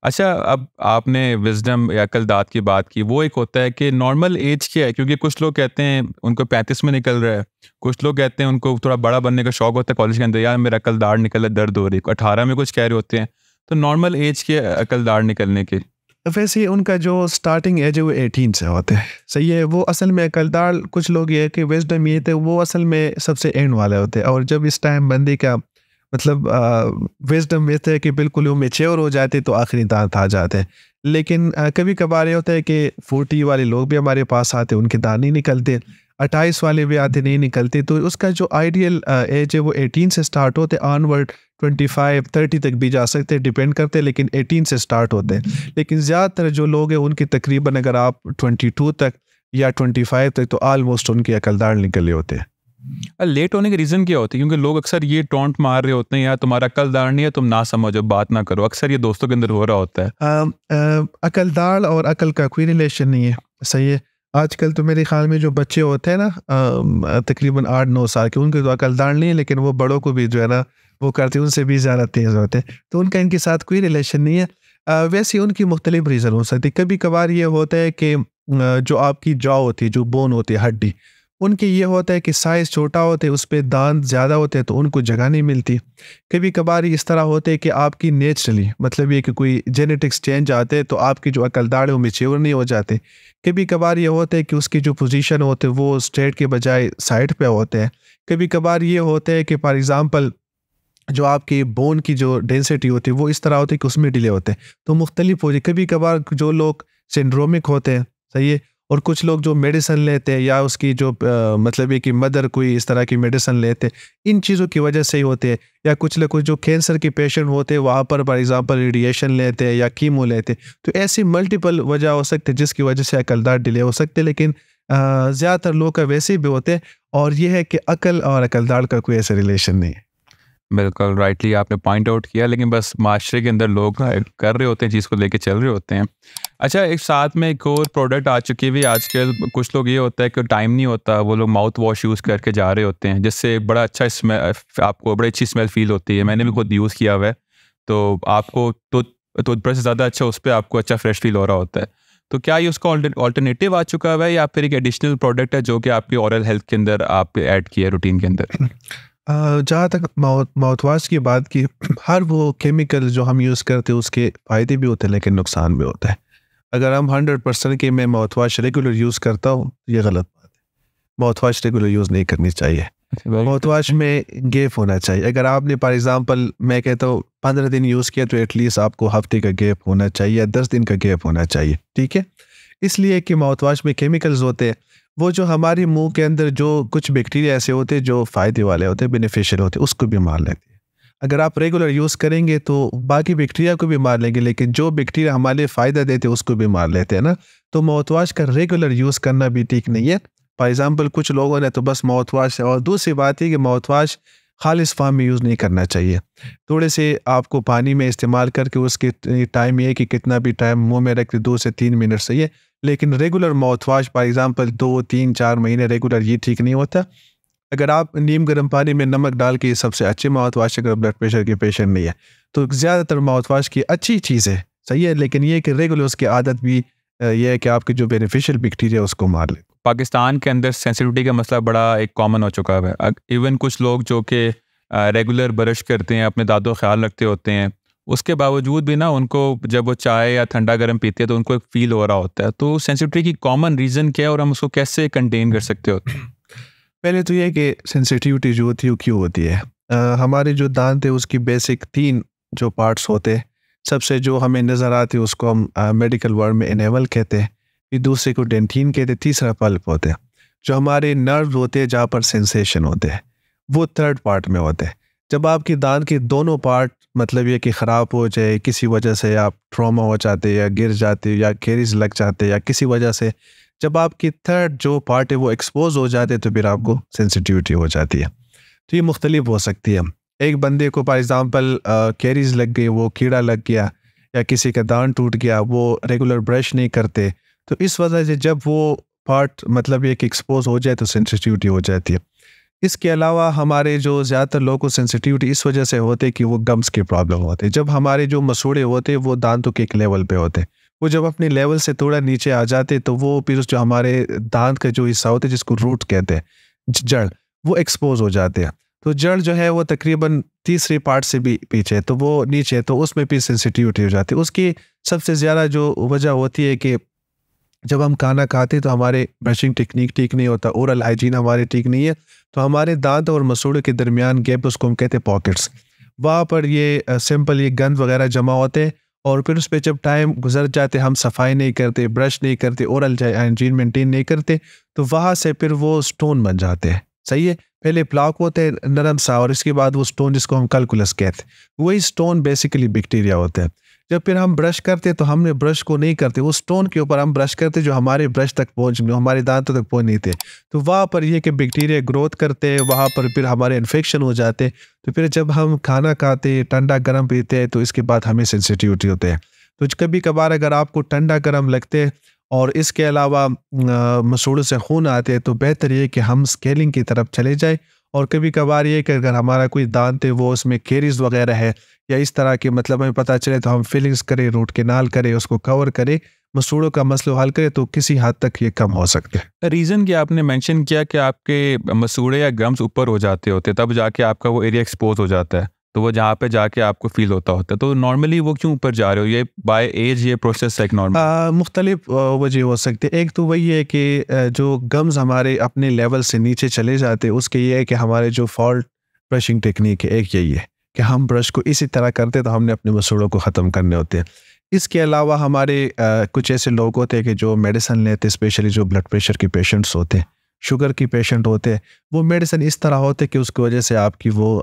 अच्छा, अब आपने विजडम या अकल दांत की बात की, वो एक होता है कि नॉर्मल एज क्या है? क्योंकि कुछ लोग कहते हैं उनको 35 में निकल रहा है, कुछ लोग कहते हैं उनको थोड़ा बड़ा बनने का शौक होता है कॉलेज के अंदर, यार मेरा अकल दाढ़ निकल रहा है, दर्द हो रही है। 18 में कुछ कह रहे होते हैं। तो नॉर्मल एज क्या है अकल दाढ़ निकलने की? वैसे उनका जो स्टार्टिंग एज है वो 18 से होते हैं, सही है। वो असल में अकलदार, कुछ लोग ये है कि विजडम ये थे, वो असल में सबसे एंड वाले होते हैं। और जब इस टाइम बंदी का मतलब विजडम ये है कि बिल्कुल वो मेच्योर हो जाते तो आखिरी दांत आ जाते हैं। लेकिन कभी कभार ये होता है कि 40 वाले लोग भी हमारे पास आते, उनके दांत नहीं निकलते, 28 वाले भी आते नहीं निकलते। तो उसका जो आइडियल एज है वो 18 से स्टार्ट होते, ऑनवर्ड 25 30 तक भी जा सकते हैं, डिपेंड करते हैं, लेकिन 18 से स्टार्ट होते हैं। लेकिन ज़्यादातर जो लोग हैं उनकी तकरीबन अगर आप 22 तक या 25 तक तो ऑलमोस्ट उनके अकलदार निकले होते हैं। लेट होने के रीज़न क्या होती है? क्योंकि लोग अक्सर ये टॉन्ट मार रहे होते हैं, यार तुम्हारा अकलदार नहीं है, तुम ना समझो, बात ना करो। अक्सर ये दोस्तों के अंदर हो रहा होता है। अकलदार और अकल का कोई रिलेशन नहीं है, सही है। आजकल तो मेरे ख्याल में जो बच्चे होते हैं ना तकरीबन 8-9 साल के, उनके तो अकलदार नहीं है, लेकिन वो बड़ों को भी जो है ना वो करते हैं, उनसे भी ज़्यादा तेज़ होते हैं। तो उनका इनके साथ कोई रिलेशन नहीं है। वैसे उनकी मुख्तलिफ रीज़न हो सकती है। कभी कभार ये होता है कि जो आपकी जॉ होती है, जो बोन होती है, हड्डी, उनके ये होता है कि साइज़ छोटा होता है, उस पे दांत ज़्यादा होते हैं तो उनको जगह नहीं मिलती। कभी कभार इस तरह होते हैं कि आपकी नेचुरली मतलब ये कि कोई जेनेटिक्स चेंज आते हैं तो आपकी जो अकलदार है वो मैच्योर नहीं हो जाते। कभी कभार ये होता है कि उसकी जो पोजीशन होते हैं वो स्ट्रेट के बजाय साइड पे होते हैं। कभी कभार ये होता है कि फॉर एग्ज़ाम्पल जो आपकी बोन की जो डेंसिटी होती है वो इस तरह होती है कि उसमें डिले होते हैं, तो मुख्तलिफ हो जाए। कभी कभार जो लोग सिंड्रोमिक होते हैं, सही है, और कुछ लोग जो मेडिसिन लेते हैं या उसकी जो मतलब है कि मदर कोई इस तरह की मेडिसिन लेते हैं, इन चीज़ों की वजह से ही होते हैं। या कुछ लोग जो कैंसर के पेशेंट होते हैं वहाँ पर फॉर एग्ज़ाम्पल रेडिएशन लेते हैं या कीमो लेते हैं, तो ऐसी मल्टीपल वजह हो सकती है जिसकी वजह से अकलदार डिले हो सकते हैं। लेकिन ज़्यादातर लोग का वैसे भी होते हैं। और ये है कि अकल और अकलदार का कोई ऐसा रिलेशन नहीं है। बिल्कुल राइटली आपने पॉइंट आउट किया, लेकिन बस माशरे के अंदर लोग कर रहे होते हैं, चीज़ को लेके चल रहे होते हैं। अच्छा, एक साथ में एक और प्रोडक्ट आ चुकी है आजकल। कुछ लोग ये होता है कि टाइम नहीं होता, वो लोग माउथ वॉश यूज़ करके जा रहे होते हैं, जिससे बड़ा अच्छा स्मेल, आपको बड़ी अच्छी स्मेल फील होती है। मैंने भी खुद यूज़ किया हुआ है, तो आपको टूथब्रश से ज़्यादा अच्छा उस पर आपको अच्छा फ्रेश फील हो रहा होता है। तो क्या ये उसका ऑल्टरनेटिव आ चुका है या फिर एक एडिशनल प्रोडक्ट है जो कि आपकी ओरल हेल्थ के अंदर आप ऐड किया है रूटीन के अंदर? जहाँ तक माउथ वाश की बात की, हर वो केमिकल जो हम यूज़ करते हैं उसके फ़ायदे भी होते हैं लेकिन नुकसान भी होता है। अगर हम 100% कि मैं माउथ वाश रेगुलर यूज़ करता हूँ, ये गलत बात है। माउथ वाश रेगुलर यूज़ नहीं करनी चाहिए। माउथ वाश में गैप होना चाहिए। अगर आपने फॉर एग्ज़ाम्पल मैं कहता हूँ 15 दिन यूज़ किया तो एटलीस्ट आपको हफ्ते का गैप होना चाहिए या 10 दिन का गैप होना चाहिए, ठीक है? इसलिए कि माउथ वाश में केमिकल्स होते हैं, वो जो हमारे मुंह के अंदर जो कुछ बैक्टीरिया ऐसे होते हैं जो फ़ायदे वाले होते हैं, बेनिफिशियल होते हैं, उसको भी मार लेते हैं। अगर आप रेगुलर यूज़ करेंगे तो बाकी बैक्टीरिया को भी मार लेंगे, लेकिन जो बैक्टीरिया हमारे लिए फ़ायदा देते हैं उसको भी मार लेते हैं ना। तो माउथ वाश का रेगुलर यूज़ करना भी ठीक नहीं है। फॉर एग्ज़ाम्पल कुछ लोगों ने तो बस माउथ वाश है। और दूसरी बात है कि माउथ वाश खालिस फॉर्म में यूज़ नहीं करना चाहिए। थोड़े से आपको पानी में इस्तेमाल करके उसके टाइम ये है कि कितना भी टाइम मुँह में रख के 2 से 3 मिनट सही है। लेकिन regular mouth wash for example 2, 3, 4 महीने रेगुलर, ये ठीक नहीं होता। अगर आप नीम गर्म पानी में नमक डाल के, सबसे अच्छे माउथ वाश अगर ब्लड प्रेशर के पेशेंट नहीं है, तो ज़्यादातर माउथ वाश की अच्छी चीज़ है, सही है। लेकिन ये कि रेगुलर उसकी आदत भी ये है कि आपके जो बेनिफिशियल बैक्टीरिया उसको मार ले। पाकिस्तान के अंदर सेंसिटिविटी का मसला बड़ा एक कॉमन हो चुका है। इवन कुछ लोग जो कि रेगुलर ब्रश करते हैं, अपने दांतों का ख्याल रखते होते हैं, उसके बावजूद भी ना उनको जब वो चाय या ठंडा गर्म पीते हैं तो उनको एक फील हो रहा होता है। तो सेंसिटिविटी की कॉमन रीज़न क्या है और हम उसको कैसे कंटेन कर सकते हो? पहले तो ये कि सेंसिटिविटी जो होती है वो क्यों होती है। हमारे जो दांत है उसकी बेसिक 3 जो पार्ट्स होते हैं। सबसे जो हमें नज़र आती है उसको हम मेडिकल वर्ड में एनेमल कहते हैं, फिर दूसरे को डेंटिन कहते हैं, तीसरा पल्प होते हैं। जो हमारे नर्व होते हैं जहाँ पर सेंसेशन होते हैं वो 3rd पार्ट में होते हैं। जब आपकी दांत के दोनों पार्ट मतलब ये कि ख़राब हो जाए, किसी वजह से आप ट्रॉमा हो जाते या गिर जाते या कैरीज लग जाते या किसी वजह से जब आपकी थर्ड जो पार्ट है वो एक्सपोज हो जाते तो फिर आपको सेंसिटिविटी हो जाती है। तो ये मुख्तलिफ हो सकती है। एक बंदे को फॉर एग्ज़ाम्पल कैरीज लग गई, वो कीड़ा लग गया या किसी का दांत टूट गया, वो रेगुलर ब्रश नहीं करते, तो इस वजह से जब वो पार्ट मतलब एक एक्सपोज हो जाए तो सेंसिटिविटी हो जाती है। इसके अलावा हमारे जो ज़्यादातर लोगों को सेंसिटिविटी इस वजह से होते हैं कि वो गम्स की प्रॉब्लम होते हैं। जब हमारे जो मसूड़े होते हैं वो दांतों के एक लेवल पे होते हैं, वो जब अपने लेवल से थोड़ा नीचे आ जाते तो वो फिर जो हमारे दांत का जो हिस्सा होता है जिसको रूट कहते हैं, जड़, वो एक्सपोज हो जाते हैं। तो जड़ जो है वो तकरीबन तीसरी पार्ट से भी पीछे, तो वो नीचे, तो उसमें भी सेंसिटिविटी हो जाती है। उसकी सबसे ज़्यादा जो वजह होती है कि जब हम खाना खाते तो हमारे ब्रशिंग टेक्निक ठीक नहीं होता, ओरल हाइजीन हमारे ठीक नहीं है, तो हमारे दांत और मसूड़े के दरमियान गैप, उसको हम कहते हैं पॉकेट्स, वहाँ पर ये सिंपल ये गंद वगैरह जमा होते हैं और फिर उस पर जब टाइम गुजर जाते, हम सफाई नहीं करते, ब्रश नहीं करते, ओरल हाइजीन मेंटेन नहीं करते, तो वहाँ से फिर वो स्टोन बन जाते हैं। सही है, पहले प्लाक होते हैं नरम सा और इसके बाद वो स्टोन जिसको हम कैलकुलस कहते हैं, वही स्टोन बेसिकली बैक्टीरिया होते हैं। जब फिर हम ब्रश करते तो हमने ब्रश को नहीं करते, वो स्टोन के ऊपर हम ब्रश करते जो हमारे ब्रश तक पहुँच, हमारे दांतों तक पहुँच नहीं थे, तो वहाँ पर ये कि बैक्टीरिया ग्रोथ करते, वहाँ पर फिर हमारे इन्फेक्शन हो जाते। तो फिर जब हम खाना खाते, ठंडा गर्म पीते हैं, तो इसके बाद हमें सेंसिटिविटी होते हैं। तो कभी कभार अगर आपको ठंडा गर्म लगते और इसके अलावा मसूड़ों से खून आते हैं, तो बेहतर ये कि हम स्केलिंग की तरफ चले जाए। और कभी कभार ये कि अगर हमारा कोई दांत है वो उसमें कैरीज वगैरह है या इस तरह के मतलब हमें पता चले, तो हम फिलिंग्स करें, रूट केनाल करें, उसको कवर करें, मसूड़ों का मसला हल करें, तो किसी हद तक ये कम हो सकते हैं। रीज़न कि आपने मेंशन किया कि आपके मसूड़े या गम्स ऊपर हो जाते होते, तब जाके आपका वो एरिया एक्सपोज हो जाता है, तो वो जहाँ पे जाके आपको फील होता है। तो नॉर्मली वो क्यों ऊपर जा रहे हो? ये बाय एज ये प्रोसेस है नॉर्मल? मुख्तलिफ वजह हो सकती है। एक तो वही है कि जो गम्स हमारे अपने लेवल से नीचे चले जाते हैं, उसके ये है कि हमारे जो फॉल्ट ब्रशिंग टेक्निक है, एक यही है कि हम ब्रश को इसी तरह करते तो हमने अपने मसूड़ों को ख़त्म करने होते हैं। इसके अलावा हमारे कुछ ऐसे लोग होते हैं कि जो मेडिसिन लेते हैं, स्पेशली जो ब्लड प्रेशर के पेशेंट्स होते हैं, शुगर की पेशेंट होते हैं, वो मेडिसिन इस तरह होते हैं कि उसकी वजह से आपकी वो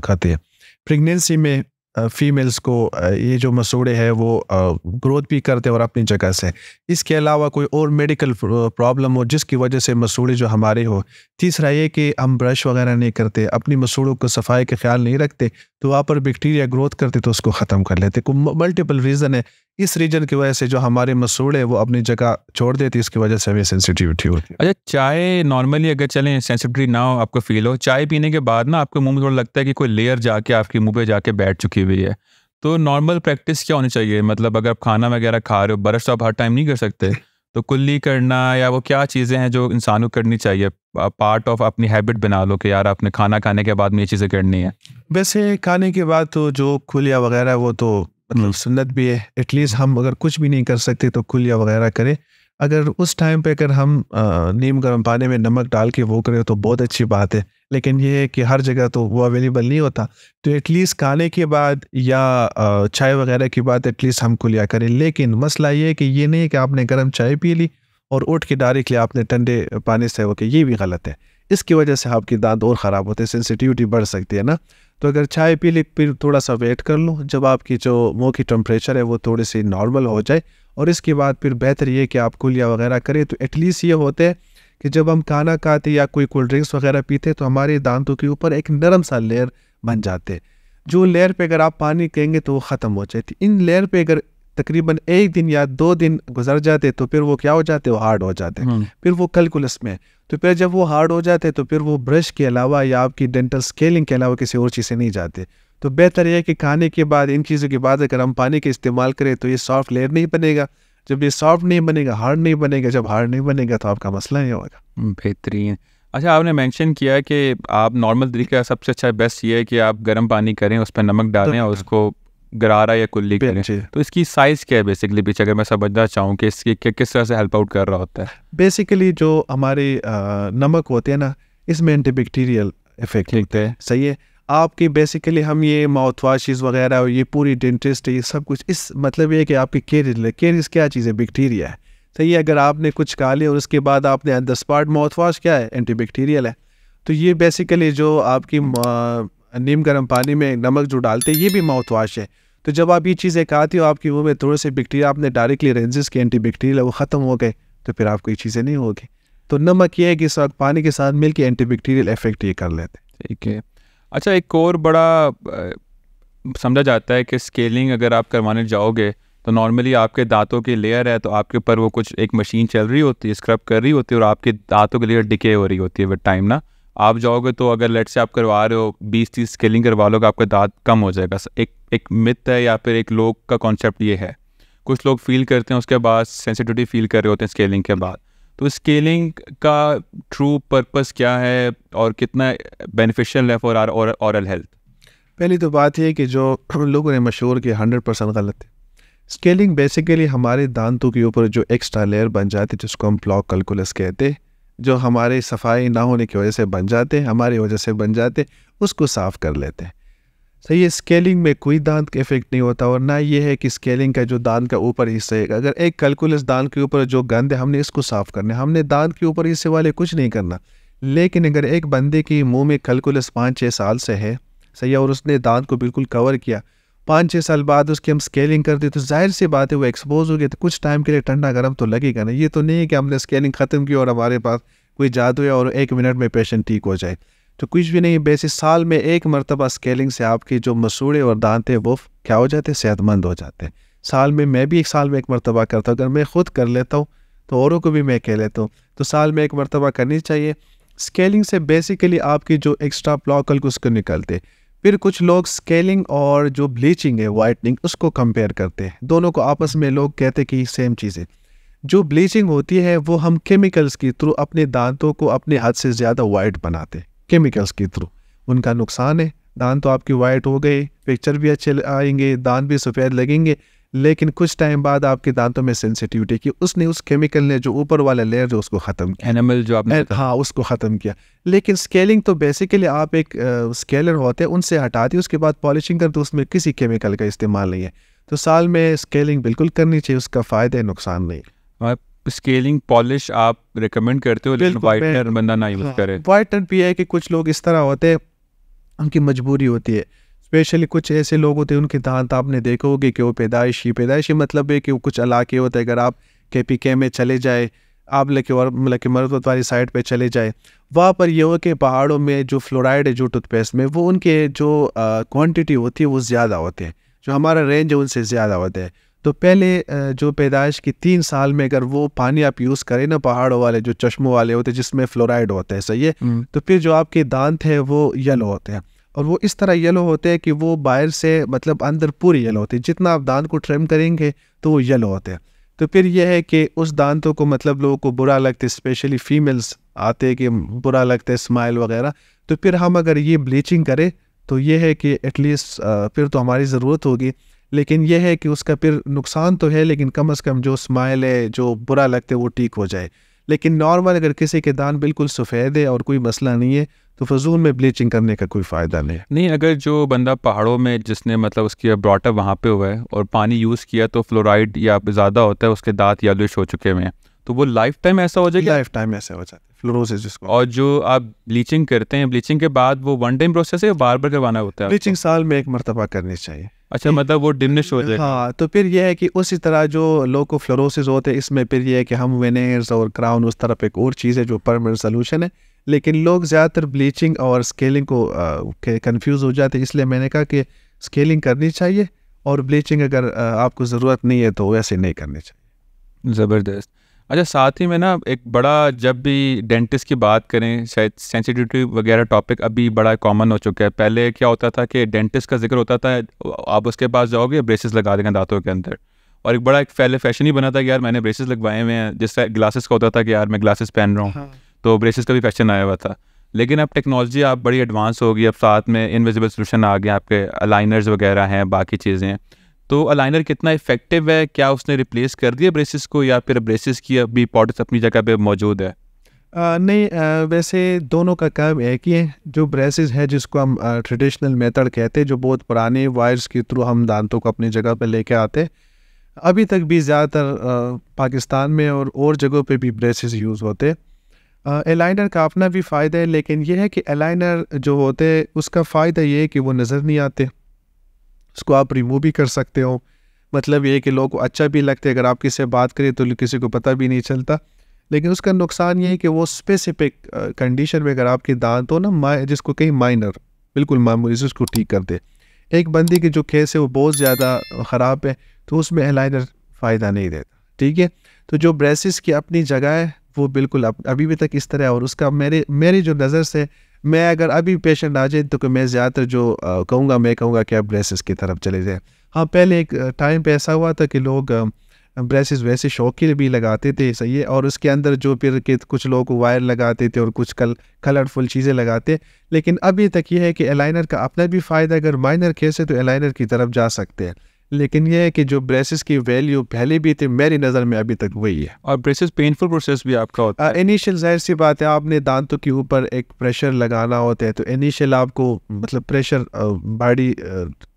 खाते हैं। प्रेगनेंसी में फीमेल्स को ये जो मसूड़े हैं वो ग्रोथ भी करते हैं और अपनी जगह से। इसके अलावा कोई और मेडिकल प्रॉब्लम हो जिसकी वजह से मसूड़े जो हमारे हो। तीसरा ये कि हम ब्रश वगैरह नहीं करते, अपनी मसूड़ों को सफाई का ख्याल नहीं रखते, तो वहाँ पर बैक्टीरिया ग्रोथ करते तो उसको ख़त्म कर लेते। मल्टीपल रीज़न है, इस रीजन की वजह से जो हमारे मसूड़े वो अपनी जगह छोड़ देती है, इसकी वजह से हमें सेंसिटिविटी होती है। अच्छा, चाय नॉर्मली अगर चलें सेंसिटिविटी ना हो, आपको फील हो, चाय पीने के बाद ना आपके मुंह में थोड़ा लगता है कि कोई लेयर जाके आपके मुंह पे जाके बैठ चुकी हुई है, तो नॉर्मल प्रैक्टिस क्या होनी चाहिए? मतलब अगर आप खाना वगैरह खा रहे हो, ब्रश तो आप हर टाइम नहीं कर सकते, तो कुल्ली करना या वो क्या चीज़ें हैं जो इंसान को करनी चाहिए? पार्ट ऑफ अपनी हैबिट बना लो कि यार आपने खाना खाने के बाद में ये चीज़ें करनी है। वैसे खाने के बाद तो जो कुलिया वगैरह वो तो मतलब सुन्नत भी है। एटलीस्ट हम अगर कुछ भी नहीं कर सकते तो कुलिया वगैरह करें। अगर उस टाइम पे अगर हम नीम गर्म पानी में नमक डाल के वो करें तो बहुत अच्छी बात है, लेकिन ये है कि हर जगह तो वो अवेलेबल नहीं होता। तो एटलीस्ट खाने के बाद या चाय वगैरह के बाद एटलीस्ट हम कुलिया करें। लेकिन मसला ये है कि ये नहीं है कि आपने गर्म चाय पी ली और उठ के डायरेक्टली आपने ठंडे पानी से होके, ये भी गलत है। इसकी वजह से आपकी दांत और ख़राब होते हैं, सेंसिटिविटी बढ़ सकती है ना। तो अगर चाय पी ली फिर थोड़ा सा वेट कर लो जब आपकी जो मुंह की टेम्परेचर है वो थोड़ी सी नॉर्मल हो जाए, और इसके बाद फिर बेहतर ये कि आप कुलिया वगैरह करें। तो एटलीस्ट ये होते हैं कि जब हम खाना खाते या कोई कोल्ड ड्रिंक्स वगैरह पीते तो हमारे दांतों के ऊपर एक नरम सा लेयर बन जाते, जो लेयर पे अगर आप पानी कहेंगे तो वो ख़त्म हो जाती। इन लेयर पे अगर तकरीबन 1 दिन या 2 दिन गुजर जाते तो फिर वो क्या हो जाते, वो हार्ड हो जाते, फिर वो कैलकुलस में। तो फिर जब वो हार्ड हो जाते तो फिर वो ब्रश के अलावा या आपकी डेंटल स्केलिंग के अलावा किसी और चीज़ से नहीं जाते। तो बेहतर यह है कि खाने के बाद इन चीज़ों के बाद अगर हम पानी का इस्तेमाल करें तो ये सॉफ्ट लेयर नहीं बनेगा। जब ये सॉफ्ट नहीं बनेगा, हार्ड नहीं बनेगा, जब हार्ड नहीं बनेगा तो आपका मसला नहीं होगा। बेहतरीन। अच्छा, आपने मेंशन किया कि आप नॉर्मल तरीका सबसे अच्छा बेस्ट ये है कि आप गर्म पानी करें, उस पर नमक डालें और उसको गरारा या कुल्ली करें। तो इसकी साइज़ क्या है बेसिकली पीछे, अगर मैं समझना चाहूँ कि इसकी किस तरह से हेल्प आउट कर रहा होता है? बेसिकली जो हमारे नमक होते हैं ना, इसमें एंटीबैक्टीरियल इफेक्ट होते हैं। सही है। आपकी बेसिकली हम ये माउथ वाशेस वगैरह और ये पूरी डेंटिस्ट ये सब कुछ इस मतलब ये कि आपकी केरीज क्या चीज़ है, बैक्टीरिया है। सही है। अगर आपने कुछ खा लिया और उसके बाद आपने 10 पार्ट माउथ वाश क्या है, एंटीबैक्टीरियल है। तो ये बेसिकली जो आपकी नीम गर्म पानी में नमक जो डालते हैं ये भी माउथ वॉश है। तो जब आप ये चीज़ें खाती हो आपके मुंह में थोड़े से बैक्टीरिया आपने डायरेक्टली रेंजेस के एंटीबैक्टीरियल वो ख़त्म हो गए तो फिर आपको ये चीज़ें नहीं होगी। तो नमक ये है कि इस वक्त पानी के साथ मिल के एंटीबैक्टीरियल इफेक्ट ये कर लेते हैं। ठीक है। अच्छा, एक और बड़ा समझा जाता है कि स्केलिंग अगर आप करवाने जाओगे तो नॉर्मली आपके दांतों की लेयर है तो आपके ऊपर वो कुछ एक मशीन चल रही होती है, स्क्रब कर रही होती है और आपके दांतों की लेयर डिके हो रही होती है विद टाइम ना। आप जाओगे तो अगर लेट से आप करवा रहे हो 20-30 स्केलिंग करवा लोगे आपका दांत कम हो जाएगा। एक मिथ है या फिर एक लोग का कॉन्सेप्ट ये है। कुछ लोग फील करते हैं उसके बाद सेंसिटिविटी फील कर रहे होते हैं स्केलिंग के बाद। तो स्केलिंग का ट्रू पर्पस क्या है और कितना बेनिफिशियल है फॉर आवर ओरल हेल्थ? पहली तो बात ये है कि जो लोगों ने मशहूर किया 100% गलत है। स्केलिंग बेसिकली हमारे दांतों के ऊपर जो एक्स्ट्रा लेयर बन जाती है जिसको हम प्लॉक कैलकुलस कहते हैं, जो हमारे सफाई ना होने की वजह से बन जाते हैं, हमारी वजह से बन जाते, उसको साफ़ कर लेते हैं। सही है, स्केलिंग में कोई दांत का इफेक्ट नहीं होता और ना ये है कि स्केलिंग का जो दांत का ऊपर हिस्सा है, अगर एक कैलकुलस दांत के ऊपर जो गंद है हमने इसको साफ़ करना है, हमने दांत के ऊपर हिस्से वाले कुछ नहीं करना। लेकिन अगर एक बंदे की मुँह में कैलकुलस 5-6 साल से है, सही है, और उसने दांत को बिल्कुल कवर किया, 5-6 साल बाद उसकी हम स्केलिंग कर दी तो जाहिर सी बात है वो एक्सपोज हो गया तो कुछ टाइम के लिए ठंडा गर्म तो लगेगा ना। ये तो नहीं है कि हमने स्केलिंग ख़त्म की और हमारे पास कोई जादू है और 1 मिनट में पेशेंट ठीक हो जाए, तो कुछ भी नहीं। बेसिस साल में 1 मरतबा स्केलिंग से आपकी जो मसूड़े और दांत है वो क्या हो जाते हैं, सेहतमंद हो जाते हैं। साल में मैं भी 1 साल में 1 मरतबा करता हूँ, अगर मैं खुद कर लेता हूँ तो औरों को भी मैं कह लेता हूँ, तो साल में 1 मरतबा करनी चाहिए। स्केलिंग से बेसिकली आपकी जो एक्स्ट्रा प्लॉकल उसको निकलते। फिर कुछ लोग स्केलिंग और जो ब्लीचिंग है वाइटनिंग उसको कंपेयर करते हैं, दोनों को आपस में लोग कहते हैं कि सेम चीज़ है। जो ब्लीचिंग होती है वो हम केमिकल्स के थ्रू अपने दांतों को अपने हद से ज़्यादा वाइट बनाते हैं, केमिकल्स के थ्रू। उनका नुकसान है, दांत तो आपकी वाइट हो गए, पिक्चर भी अच्छे आएंगे, दांत भी सफ़ेद लगेंगे, लेकिन कुछ टाइम बाद आपके दांतों में सेंसिटिविटी की उसने उस केमिकल ने जो ऊपर वाला लेयर जो उसको ख़त्म किया, एनिमल जो आपने हाँ उसको ख़त्म किया। लेकिन स्केलिंग तो बेसिकली आप एक स्केलर होते हैं उनसे हटाती उसके बाद पॉलिशिंग करते, उसमें किसी केमिकल का इस्तेमाल नहीं है। तो साल में स्केलिंग बिल्कुल करनी चाहिए, उसका फ़ायदा है, नुकसान नहीं। स्केलिंग पॉलिश आप रिकमेंड करते हो लेकिन वाइटनर बंदा ना यूज़ करे? वाइटनर भी है कि कुछ लोग इस तरह होते हैं उनकी मजबूरी होती है, स्पेशली कुछ ऐसे लोग होते हैं उनके दांत आपने देखोगे कि वो पैदाइशी मतलब है कि वो कुछ इलाके होते हैं, अगर आप KPK में चले जाए, आप लकी मरवत वाली साइड पे चले जाए, वहाँ पर ये हो कि पहाड़ों में जो फ्लोराइड है जो टूथपेस्ट में वो उनके जो क्वांटिटी होती है वो ज़्यादा होते हैं, जो हमारा रेंज है उनसे ज़्यादा होते हैं। तो पहले जो पैदाइश की 3 साल में अगर वो पानी आप यूज़ करें ना, पहाड़ों वाले जो चश्मों वाले होते हैं जिसमें फ्लोराइड होता है, सही है, तो फिर जो आपके दांत है वो येलो होते हैं, और वो इस तरह येलो होते हैं कि वो बाहर से मतलब अंदर पूरी येलो होती है, जितना आप दांत को ट्रिम करेंगे तो वो येलो होते हैं। तो फिर यह है कि उस दांतों को मतलब लोगों को बुरा लगता है, स्पेशली फीमेल्स आते हैं कि बुरा लगता है स्माइल वगैरह। तो फिर हम अगर ये ब्लीचिंग करें तो ये है कि एटलीस्ट फिर तो हमारी ज़रूरत होगी, लेकिन यह है कि उसका फिर नुकसान तो है, लेकिन कम से कम जो स्माइल है जो बुरा लगता है वो ठीक हो जाए। लेकिन नॉर्मल अगर किसी के दांत बिल्कुल सफ़ेद है और कोई मसला नहीं है तो फजूल में ब्लीचिंग करने का कोई फ़ायदा नहीं है। नहीं, अगर जो बंदा पहाड़ों में जिसने मतलब उसकी ब्रॉटअप वहाँ पे हुआ है और पानी यूज़ किया तो फ्लोराइड या ज़्यादा होता है, उसके दांत येलोइश हो चुके हुए हैं, तो वो लाइफ टाइम ऐसा हो जाएगा? लाइफ टाइम ऐसे हो जाता है फ्लोरोसिस जिसको। और जो आप ब्लीचिंग करते हैं, ब्लीचिंग के बाद वो 1 टाइम प्रोसेस है या बार बार करवाना होता है? ब्लीचिंग साल में 1 मरतबा करनी चाहिए। अच्छा, मतलब वो डिमिनिश हो जाएगा। हाँ, तो फिर यह है कि उसी तरह जो लोको फ्लोरोसिस होते हैं इसमें फिर यह है कि हम वेनेयर्स और क्राउन उस तरफ एक और चीज़ है जो परमानेंट सोल्यूशन है, लेकिन लोग ज़्यादातर ब्लीचिंग और स्केलिंग को कंफ्यूज हो जाते हैं, इसलिए मैंने कहा कि स्केलिंग करनी चाहिए और ब्लीचिंग अगर आपको ज़रूरत नहीं है तो वैसे नहीं करनी चाहिए। ज़बरदस्त। अच्छा, साथ ही में ना एक बड़ा, जब भी डेंटिस्ट की बात करें, शायद सेंसिटिविटी वगैरह टॉपिक अभी बड़ा कॉमन हो चुका है। पहले क्या होता था कि डेंटिस्ट का जिक्र होता था, आप उसके पास जाओगे ब्रेसेस लगा देंगे दांतों के अंदर, और एक बड़ा एक पहले फैशन ही बना था कि यार मैंने ब्रेसेस लगवाए हुए हैं, जिससे ग्लासेस का होता था कि यार मैं ग्लासेस पहन रहा हूँ, तो ब्रेसेस का भी फैशन आया हुआ था। लेकिन अब टेक्नोलॉजी आप बड़ी एडवांस हो गई, अब साथ में इनविजिबल सोल्यूशन आ गए, आपके अलाइनर्स वगैरह हैं, बाकी चीज़ें हैं। तो अलाइनर कितना इफेक्टिव है? क्या उसने रिप्लेस कर दिया ब्रेसेस को, या फिर ब्रेसेस की अभी पॉट्स अपनी जगह पे मौजूद है? नहीं, वैसे दोनों का काम एक ही है। जो ब्रेसेस है जिसको हम ट्रेडिशनल मेथड कहते हैं, जो बहुत पुराने वायर्स के थ्रू हम दांतों को अपनी जगह पे लेके आते, अभी तक भी ज़्यादातर पाकिस्तान में और जगहों पे भी ब्रेसेस यूज़ होते। अलाइनर का अपना भी फ़ायदा है, लेकिन यह है कि अलाइनर जो होते हैं उसका फ़ायदा ये है कि वो नज़र नहीं आते, उसको आप रिमूव भी कर सकते हो। मतलब ये है कि लोगों को अच्छा भी लगता है, अगर आप किसी से बात करें तो किसी को पता भी नहीं चलता। लेकिन उसका नुकसान ये है कि वो स्पेसिफिक कंडीशन में अगर आपके दांत हो ना, जिसको कहीं माइनर बिल्कुल मामूली से उसको ठीक कर दे। एक बंदी की जो केस है वो बहुत ज़्यादा ख़राब है, तो उसमें अलाइनर फ़ायदा नहीं देता, ठीक है। तो जो ब्रेसेस की अपनी जगह है वो बिल्कुल अभी भी तक इस तरह है, और उसका मेरी जो नज़र से मैं अगर अभी पेशेंट आ जाए तो मैं ज़्यादातर जो कहूँगा कि आप ब्रेसेस की तरफ चले जाएँ। हाँ, पहले एक टाइम पे ऐसा हुआ था कि लोग ब्रेसेस वैसे शौक के लिए भी लगाते थे, सही है, और उसके अंदर जो फिर के कुछ लोग वायर लगाते थे और कुछ कलरफुल चीज़ें लगाते। लेकिन अभी तक ये है कि अलाइनर का अपना भी फ़ायदा, अगर माइनर केस है तो अलाइनर की तरफ जा सकते हैं। लेकिन ये है कि जो ब्रेसेस की वैल्यू पहले भी थी, मेरी नज़र में अभी तक वही है। और ब्रेसेस पेनफुल प्रोसेस भी आपका होता है? इनिशियल ज़ाहिर सी बात है, आपने दांतों के ऊपर एक प्रेशर लगाना होता है, तो इनिशियल आपको मतलब प्रेशर बॉडी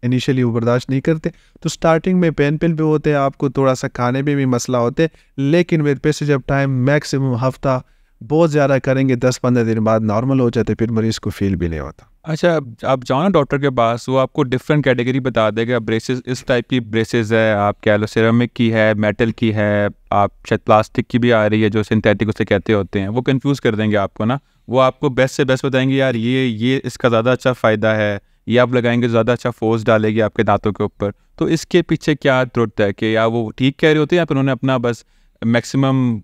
इनिशियली वो बर्दाश्त नहीं करते, तो स्टार्टिंग में पेनफुल भी होते हैं, आपको थोड़ा सा खाने में भी मसला होते हैं। लेकिन with passage of time maximum हफ्ता बहुत ज़्यादा करेंगे, 10-15 दिन बाद नॉर्मल हो जाते, फिर मरीज़ को फील भी नहीं होता। अच्छा, आप जाओ ना डॉक्टर के पास, वो आपको डिफरेंट कैटेगरी बता देगा। ब्रेसेस इस टाइप की ब्रेसेस है, आप कह लो सिरेमिक की है, मेटल की है, आप शायद प्लास्टिक की भी आ रही है जो सिंथेटिक उसे कहते होते हैं। वो कंफ्यूज कर देंगे आपको ना, वो आपको बेस्ट से बेस्ट बताएंगे यार ये इसका ज़्यादा अच्छा फ़ायदा है, ये आप लगाएंगे ज़्यादा अच्छा फोर्स डालेगी आपके दांतों के ऊपर। तो इसके पीछे क्या ट्रुथ है कि या वो ठीक कह रहे होते हैं या फिर उन्होंने अपना बस मैक्सिमम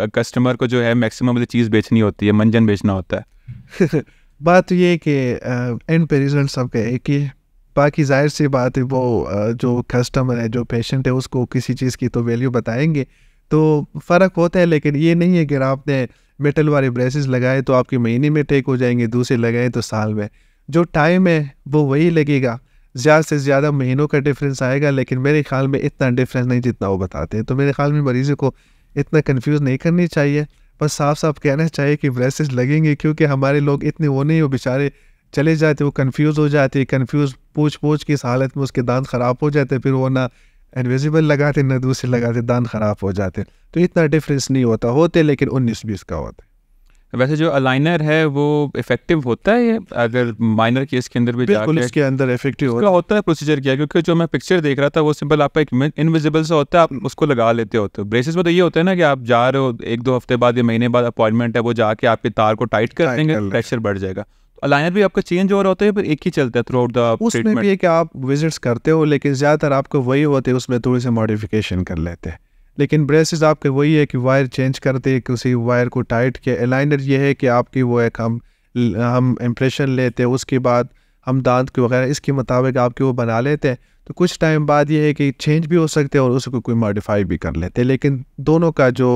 कस्टमर को जो है मैक्सिमम वाली चीज़ बेचनी होती है, मंजन बेचना होता है? बात तो ये है कि एंड पे रिजल्ट सबका एक ही है। बाकी ज़ाहिर सी बात है, वो जो कस्टमर है, जो पेशेंट है, उसको किसी चीज़ की तो वैल्यू बताएंगे, तो फ़र्क होता है। लेकिन ये नहीं है कि आपने मेटल वाले ब्रेसेस लगाए तो आपके महीने में टेक हो जाएंगे, दूसरे लगाए तो साल में। जो टाइम है वो वही लगेगा, ज़्यादा से ज़्यादा महीनों का डिफरेंस आएगा, लेकिन मेरे ख्याल में इतना डिफरेंस नहीं जितना वो बताते हैं। तो मेरे ख्याल में मरीज़ों को इतना कन्फ्यूज़ नहीं करनी चाहिए, बस साफ साफ कहना चाहिए कि ब्रेसेस लगेंगे, क्योंकि हमारे लोग इतने वो नहीं, वो बेचारे चले जाते, वो कंफ्यूज हो जाते, कंफ्यूज पूछ की इस हालत में उसके दांत ख़राब हो जाते, फिर वो ना इनविजिबल लगाते ना दूसरे लगाते, दांत ख़राब हो जाते। तो इतना डिफरेंस नहीं होते लेकिन 19-20 का होता है। वैसे जो अलाइनर है वो इफेक्टिव होता है ये अगर माइनर केस के अंदर भी बिल्कुल जाके? इसके अंदर इफेक्टिव होता है प्रोसीजर क्या? क्योंकि जो मैं पिक्चर देख रहा था वो सिंपल आपका एक इनविजिबल सा होता है, आप उसको लगा लेते होते हो। ब्रेसेस में तो ये होता है ना कि आप जा रहे हो 1-2 हफ्ते बाद या महीने बाद अपॉइंटमेंट है, वो जाके आपके तार को टाइट कर देंगे, प्रेशर बढ़ जाएगा। तो अलाइनर भी आपका चेंज हो रहा होता है फिर एक ही चलता है थ्रू आउट द उसमें ट्रीटमेंट? भी है कि आप विजिट्स करते हो, लेकिन ज़्यादातर आपको वही होते हैं, उसमें थोड़ी सी मॉडिफिकेशन कर लेते हैं। लेकिन ब्रेसेस आपके वही है कि वायर चेंज करते हैं, किसी वायर को टाइट किया। अलाइनर ये है कि आपकी वो एक हम इम्प्रेशन लेते हैं, उसके बाद हम दांत के वगैरह इसके मुताबिक आपके वो बना लेते हैं। तो कुछ टाइम बाद ये है कि चेंज भी हो सकते हैं और उसको कोई मॉडिफाई भी कर लेते हैं, लेकिन दोनों का जो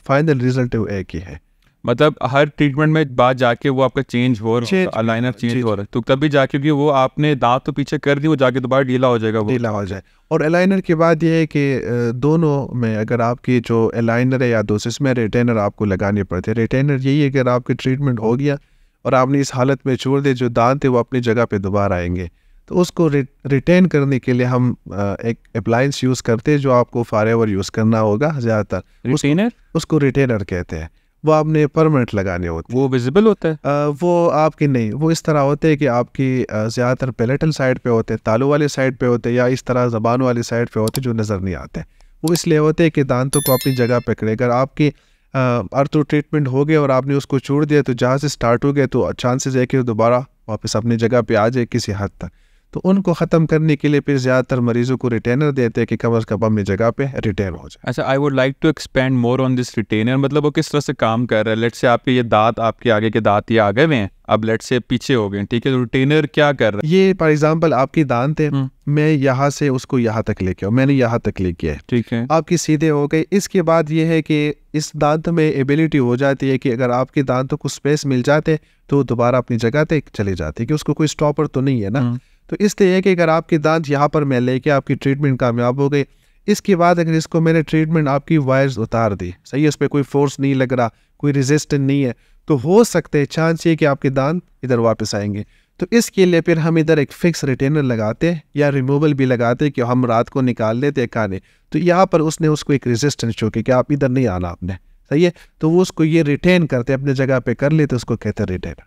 फाइनल रिजल्ट है वो एक ही है। मतलब हर ट्रीटमेंट में बाद जाके वो आपका चेंज हो रहा है, अलाइनर चेंज हो रहा है, तो तभी जाके क्योंकि वो आपने दांत तो पीछे कर दी, वो जाके दोबारा ढीला हो जाएगा, वो ढीला हो जाए। और अलाइनर के बाद ये है कि दोनों में अगर आपकी जो अलाइनर है या दोस्त में रिटेनर आपको लगाने पड़ते हैं। रिटेनर यही है कि अगर आपकी ट्रीटमेंट हो गया और आपने इस हालत में छोड़ दिया, जो दांत है वो अपनी जगह पे दोबारा आएंगे, तो उसको रिटेन करने के लिए हम एक अप्लायंस यूज़ करते हैं जो आपको फॉरएवर यूज़ करना होगा ज़्यादातर। रिटेनर उसको रिटेनर कहते हैं। वो आपने परमानेंट लगाने होते हैं। वो विजिबल होता है? वो आपकी नहीं, वो इस तरह होते हैं कि आपकी ज़्यादातर पैलेटल साइड पे होते हैं, तालू वाली साइड पे होते हैं, या इस तरह ज़बान वाली साइड पे होते हैं जो नज़र नहीं आते। वो इसलिए होते हैं कि दांतों को अपनी जगह पकड़े। अगर आपकी आर्थो ट्रीटमेंट हो गया और आपने उसको छोड़ दिया, तो जहाँ से स्टार्ट हो गया तो चांसेस है कि दोबारा वापस अपनी जगह पे आ जाए किसी हद तक। तो उनको ख़त्म करने के लिए फिर ज़्यादातर मरीज़ों को रिटेनर देते हैं कि कम से कम अपनी जगह पे रिटेन हो जाए। अच्छा, I would like to expand more on this retainer. मतलब वो किस तरह से काम कर रहा है? लेट्स से आपके ये दांत, आपके आगे के दांत ये आ गए हुए हैं, अब लेट्स से पीछे हो गए, ठीक है, तो रिटेनर क्या कर रहा है? ये फॉर एग्जांपल आपकी दांत है, मैं यहाँ से उसको यहाँ तक लेके आऊँ, मैंने यहाँ तक लेके है, ठीक है, आपकी सीधे हो गई। इसके बाद ये है कि इस दांत में एबिलिटी हो जाती है कि अगर आपके दांतों को स्पेस मिल जाते तो दोबारा अपनी जगह तक चले जाते, कि उसको कोई स्टॉपर तो नहीं है ना। तो इसलिए है कि अगर आपके दांत यहाँ पर मैं लेके आपकी ट्रीटमेंट कामयाब हो गई, इसके बाद अगर इसको मैंने ट्रीटमेंट आपकी वायर्स उतार दी, सही है, उस पर कोई फोर्स नहीं लग रहा, कोई रेजिस्टेंस नहीं है, तो हो सकते हैं चांस ये कि आपके दांत इधर वापस आएंगे। तो इसके लिए फिर हम इधर एक फिक्स रिटेनर लगाते हैं या रिमूवल भी लगाते हैं कि हम रात को निकाल लेते हैं खाने, तो यहाँ पर उसने उसको एक रेजिस्टेंस शो कि आप इधर नहीं आना आपने, सही है, तो वो उसको ये रिटेन करते अपने जगह पे कर लेते, उसको कहते हैं रिटेनर।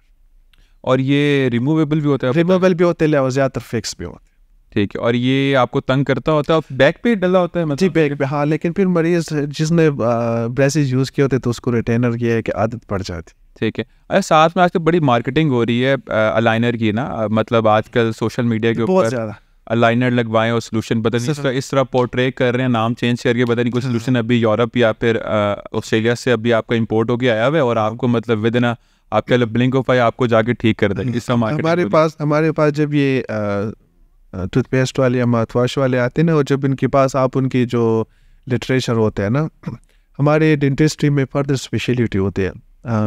और ये रिमूवेबल भी होता है? रिमूवेबल भी होते हैं और ज़्यादातर फिक्स भी होते हैं। ठीक है, और ये आपको तंग करता होता है? बैक पे डला होता है मतलब? जी बैक पे, हाँ, लेकिन फिर मरीज जिसने ब्रेसेस यूज़ किए होते तो उसको रिटेनर की है कि आदत पड़ जाती। ठीक है। अरे साथ में आजकल बड़ी मार्केटिंग हो रही है अलाइनर की ना, मतलब आजकल सोशल मीडिया के बहुत ऊपर ज़्यादा अलाइनर लगवाएं और सोल्यूशन पता नहीं इस तरह पोर्ट्रे कर रहे हैं, नाम चेंज करके, पता नहीं कोई सोल्यूशन अभी यूरोप या फिर ऑस्ट्रेलिया से अभी आपका इंपोर्ट होके आया हुआ है और आपको मतलब विद इन आपके ब्लिंक ऑफ आई आपको जाके ठीक कर देंगे। इस तरह हमारे पास जब ये टूथपेस्ट वाले या माउथवॉश वाले आते हैं ना, और जब इनके पास आप उनकी जो लिटरेचर होते हैं ना, हमारे डेंटिस्ट्री में फर्दर स्पेशलिटी होती है।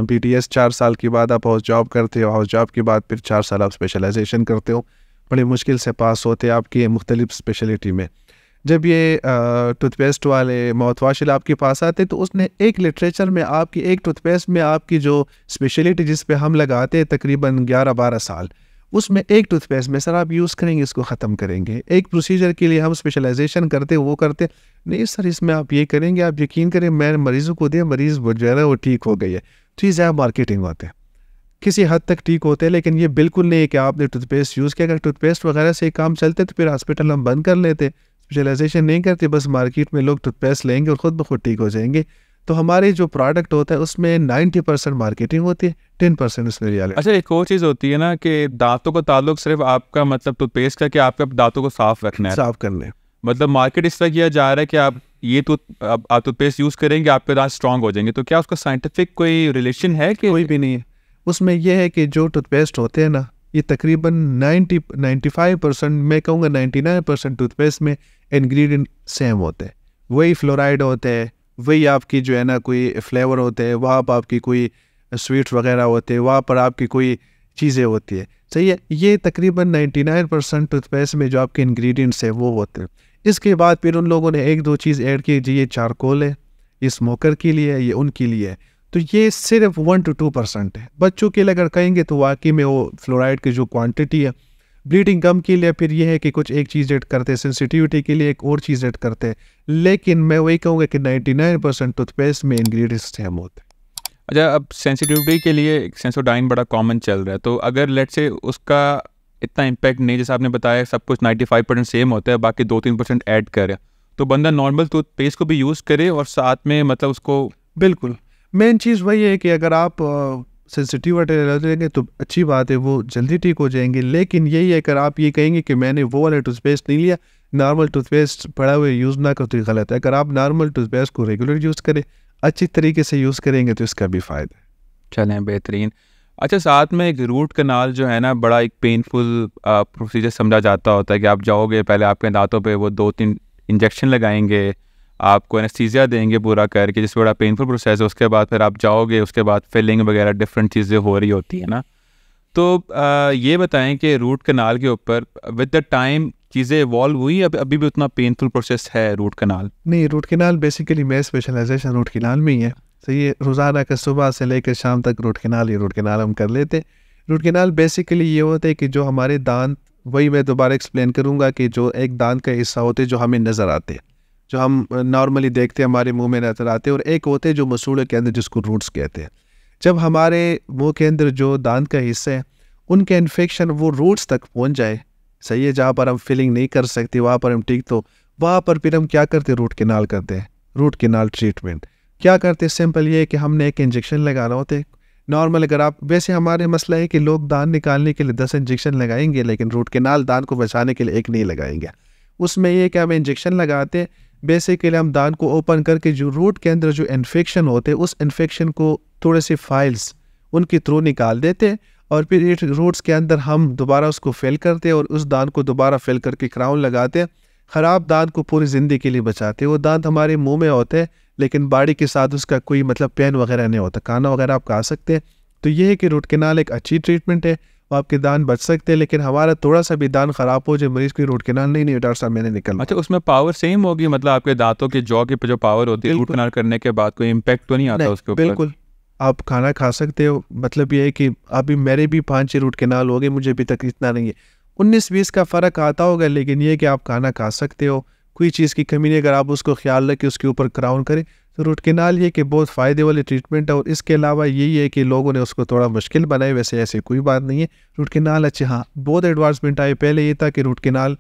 BDS 4 साल के बाद आप हाउस जॉब करते हो, हाउस जॉब के बाद फिर 4 साल आप स्पेशलाइजेशन करते हो, बड़ी मुश्किल से पास होते हैं आपकी मुख्तलिफ स्पेशलिटी में। जब ये टूथपेस्ट वाले माउथवॉश वाले आपके पास आते तो उसने एक लिटरेचर में आपकी एक टूथपेस्ट में आपकी जो स्पेशलिटी जिस पे हम लगाते हैं तकरीबन 11-12 साल, उसमें एक टूथपेस्ट में सर आप यूज़ करेंगे इसको ख़त्म करेंगे। एक प्रोसीजर के लिए हम स्पेशलाइजेशन करते वो करते नहीं सर, इसमें आप ये करेंगे, आप यकीन करें मैंने मरीज़ों को दिया, मरीज़ जो है ना वो ठीक हो गई है। तो ये ज़्यादा मार्केटिंग होते हैं, किसी हद तक ठीक होते हैं, लेकिन ये बिल्कुल नहीं है कि आपने टूथपेस्ट यूज़ किया। अगर टूथपेस्ट वगैरह से काम चलते तो फिर हॉस्पिटल हम बंद कर लेते, स्पेशलाइजेशन नहीं करते, बस मार्केट में लोग टूथपेस्ट लेंगे और ख़ुद ब खुद ठीक हो जाएंगे। तो हमारे जो प्रोडक्ट होता है उसमें 90% मार्केटिंग होती है, 10% उसमें रियलिटी। अच्छा, एक और चीज़ होती है ना कि दांतों का ताल्लुक सिर्फ आपका मतलब टूथपेस्ट का कि आपके दांतों को साफ रखना है, साफ करने, मतलब मार्केट इस तरह किया जा रहा है कि आप ये आप टूथपेस्ट यूज़ करेंगे आपके दांत स्ट्रांग हो जाएंगे, तो क्या उसका साइंटिफिक कोई रिलेशन है कि? कोई भी नहीं है। उसमें यह है कि जो टूथपेस्ट होते हैं ना, ये तकरीबन 95% मैं कहूँगा 99% टूथपेस्ट में इंग्रेडिएंट सेम होते हैं, वही फ्लोराइड होते हैं, वही आपकी जो है ना कोई फ्लेवर होते हैं, वहाँ पर आपकी कोई स्वीट्स वगैरह होते हैं, वहाँ पर आपकी कोई चीज़ें होती है। सही है, ये तकरीबन 99% टूथपेस्ट में जो आपके इंग्रेडिएंट्स है वो होते हैं। इसके बाद फिर उन लोगों ने एक दो चीज़ ऐड की, जी ये चारकोल है, ये स्मोकर के लिए है, ये उनके लिए है, तो ये सिर्फ 1 to 2% है। बच्चों के लिए अगर कहेंगे तो वाकई में वो फ्लोराइड की जो क्वांटिटी है, ब्लीडिंग कम के लिए फिर ये है कि कुछ एक चीज़ ऐड करते हैं, सेंसिटिविटी के लिए एक और चीज़ ऐड करते हैं, लेकिन मैं वही कहूँगा कि 99% टूथपेस्ट में इंग्रेडिएंट्स सेम होते हैं। अच्छा, अब सेंसिटिविटी के लिए सेंसोडाइन बड़ा कॉमन चल रहा है, तो अगर लेट्स से उसका इतना इम्पैक्ट नहीं, जैसे आपने बताया सब कुछ 95% सेम होता है, बाकी 2-3% ऐड करे, तो बंदा नॉर्मल टूथपेस्ट को भी यूज़ करे और साथ में मतलब उसको? बिल्कुल, मेन चीज़ वही है कि अगर आप सेंसिटिविटी लेंगे तो अच्छी बात है, वो जल्दी ठीक हो जाएंगे, लेकिन यही है अगर आप ये कहेंगे कि मैंने वो वाला टूथपेस्ट नहीं लिया, नॉर्मल टूथपेस्ट पड़ा हुआ यूज़ ना करो तो ये गलत है। अगर आप नॉर्मल टूथपेस्ट को रेगुलर यूज़ करें, अच्छी तरीके से यूज़ करेंगे तो इसका भी फ़ायदा है। चलें, बेहतरीन। अच्छा, साथ में एक रूट कनाल जो है ना, बड़ा एक पेनफुल प्रोसीजर समझा जाता होता है कि आप जाओगे, पहले आपके दांतों पे वो 2-3 इंजेक्शन लगाएंगे, आपको एनेस्थीसिया देंगे पूरा करके, जिस बड़ा पेनफुल प्रोसेस है, उसके बाद फिर आप जाओगे, उसके बाद फिलिंग वगैरह डिफरेंट चीज़ें हो रही होती है ना, तो ये बताएं कि रूट कनाल के ऊपर विद द टाइम चीज़ें इवॉल्व हुई, अभी भी उतना पेनफुल प्रोसेस है रूट कनाल? नहीं, रूट कनाल बेसिकली मेरा स्पेशलाइजेशन रूट कनाल में ही है। सही है, रोज़ाना का सुबह से लेकर शाम तक रूट कनाल हम कर लेते। रूट कनाल बेसिकली ये होता है कि जो हमारे दांत, वही मैं दोबारा एक्सप्लेन करूँगा कि जो एक दांत का हिस्सा होते हैं जो हमें नज़र आते हैं, जो हम नॉर्मली देखते हैं हमारे मुंह में नज़र आते हैं, और एक होते हैं जो मसूड़े के अंदर जिसको रूट्स कहते हैं। जब हमारे मुंह के अंदर जो दांत का हिस्सा है उनके इन्फेक्शन वो रूट्स तक पहुंच जाए, सही है, जहाँ पर हम फिलिंग नहीं कर सकते वहाँ पर हम ठीक, तो वहाँ पर फिर हम क्या करते हैं, रूट कनाल करते हैं। रूट कनाल ट्रीटमेंट क्या करते हैं, सिंपल ये है कि हमने एक इंजेक्शन लगाना होता है। नॉर्मल अगर आप, वैसे हमारे मसला है कि लोग दांत निकालने के लिए 10 इंजेक्शन लगाएंगे, लेकिन रूट कनाल दांत को बचाने के लिए एक नहीं लगाएंगे। उसमें ये कि हम इंजेक्शन लगाते हैं, बेसिकली हम दांत को ओपन करके जो रूट के अंदर जो इन्फेक्शन होते हैं उस इन्फेक्शन को थोड़े से फाइल्स उनके थ्रू निकाल देते हैं, और फिर रूट्स के अंदर हम दोबारा उसको फिल करते हैं और उस दांत को दोबारा फिल करके क्राउन लगाते हैं। ख़राब दांत को पूरी ज़िंदगी के लिए बचाते हैं। वो दांत हमारे मुंह में होते हैं, लेकिन बॉडी के साथ उसका कोई मतलब पेन वगैरह नहीं होता, खाना वगैरह आप खा सकते हैं। तो ये है कि रूट कनाल एक अच्छी ट्रीटमेंट है, वो आपके दांत बच सकते हैं, लेकिन हमारा थोड़ा सा भी दांत ख़राब हो जाए, मरीज़ की रूट कनाल नहीं डॉक्टर साहब मैंने निकलना। अच्छा, उसमें पावर सेम होगी, मतलब आपके दांतों के जॉ की जो पावर होती है रूट कनाल करने के बाद कोई इम्पैक्ट तो नहीं आता उसके ऊपर? बिल्कुल, आप खाना खा सकते हो। मतलब ये है कि अभी मेरे भी 5-6 रूट कनाल हो गए, मुझे अभी तक इतना नहीं है, 19-20 का फ़र्क आता होगा, लेकिन ये कि आप खाना खा सकते हो, कोई चीज़ की कमी नहीं। अगर आप उसको ख्याल रखें, उसके ऊपर क्राउन करें तो रूट कैनाल ये कि बहुत फ़ायदे वाली ट्रीटमेंट है, और इसके अलावा यही है कि लोगों ने उसको थोड़ा मुश्किल बनाए, वैसे ऐसी कोई बात नहीं है। रूट कैनाल अच्छे, हाँ बहुत एडवांसमेंट आए। पहले ये था कि रूट कैनाल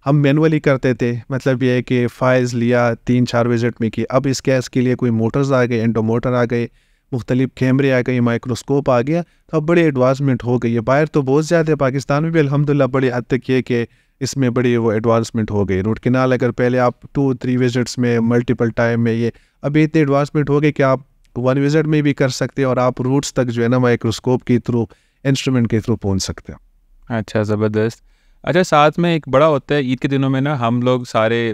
हम मैनुअली करते थे, मतलब ये है कि फाइल्स लिया 3-4 विजिट में की। अब इस केस के लिए कोई मोटर्स आ गए, एंडो मोटर आ गए, मुख्तलिफ कैमरे आ गए, माइक्रोस्कोप आ गया, तो अब बड़ी एडवांसमेंट हो गई है। बाहर तो बहुत ज़्यादा है, पाकिस्तान में भी अल्हम्दुलिल्लाह बड़ी हद तक ये कि इसमें बड़ी वो एडवांसमेंट हो गई। रूट कैनाल अगर पहले आप 2-3 विजिट्स में मल्टीपल टाइम में, ये अभी इतनी एडवांसमेंट हो गई कि आप 1 विजिट में भी कर सकते हैं, और आप रूट्स तक जो है ना माइक्रोस्कोप के थ्रू, इंस्ट्रूमेंट के थ्रू पहुँच सकते हैं। अच्छा, ज़बरदस्त। अच्छा, साथ में एक बड़ा होता है ईद के दिनों में ना, हम लोग सारे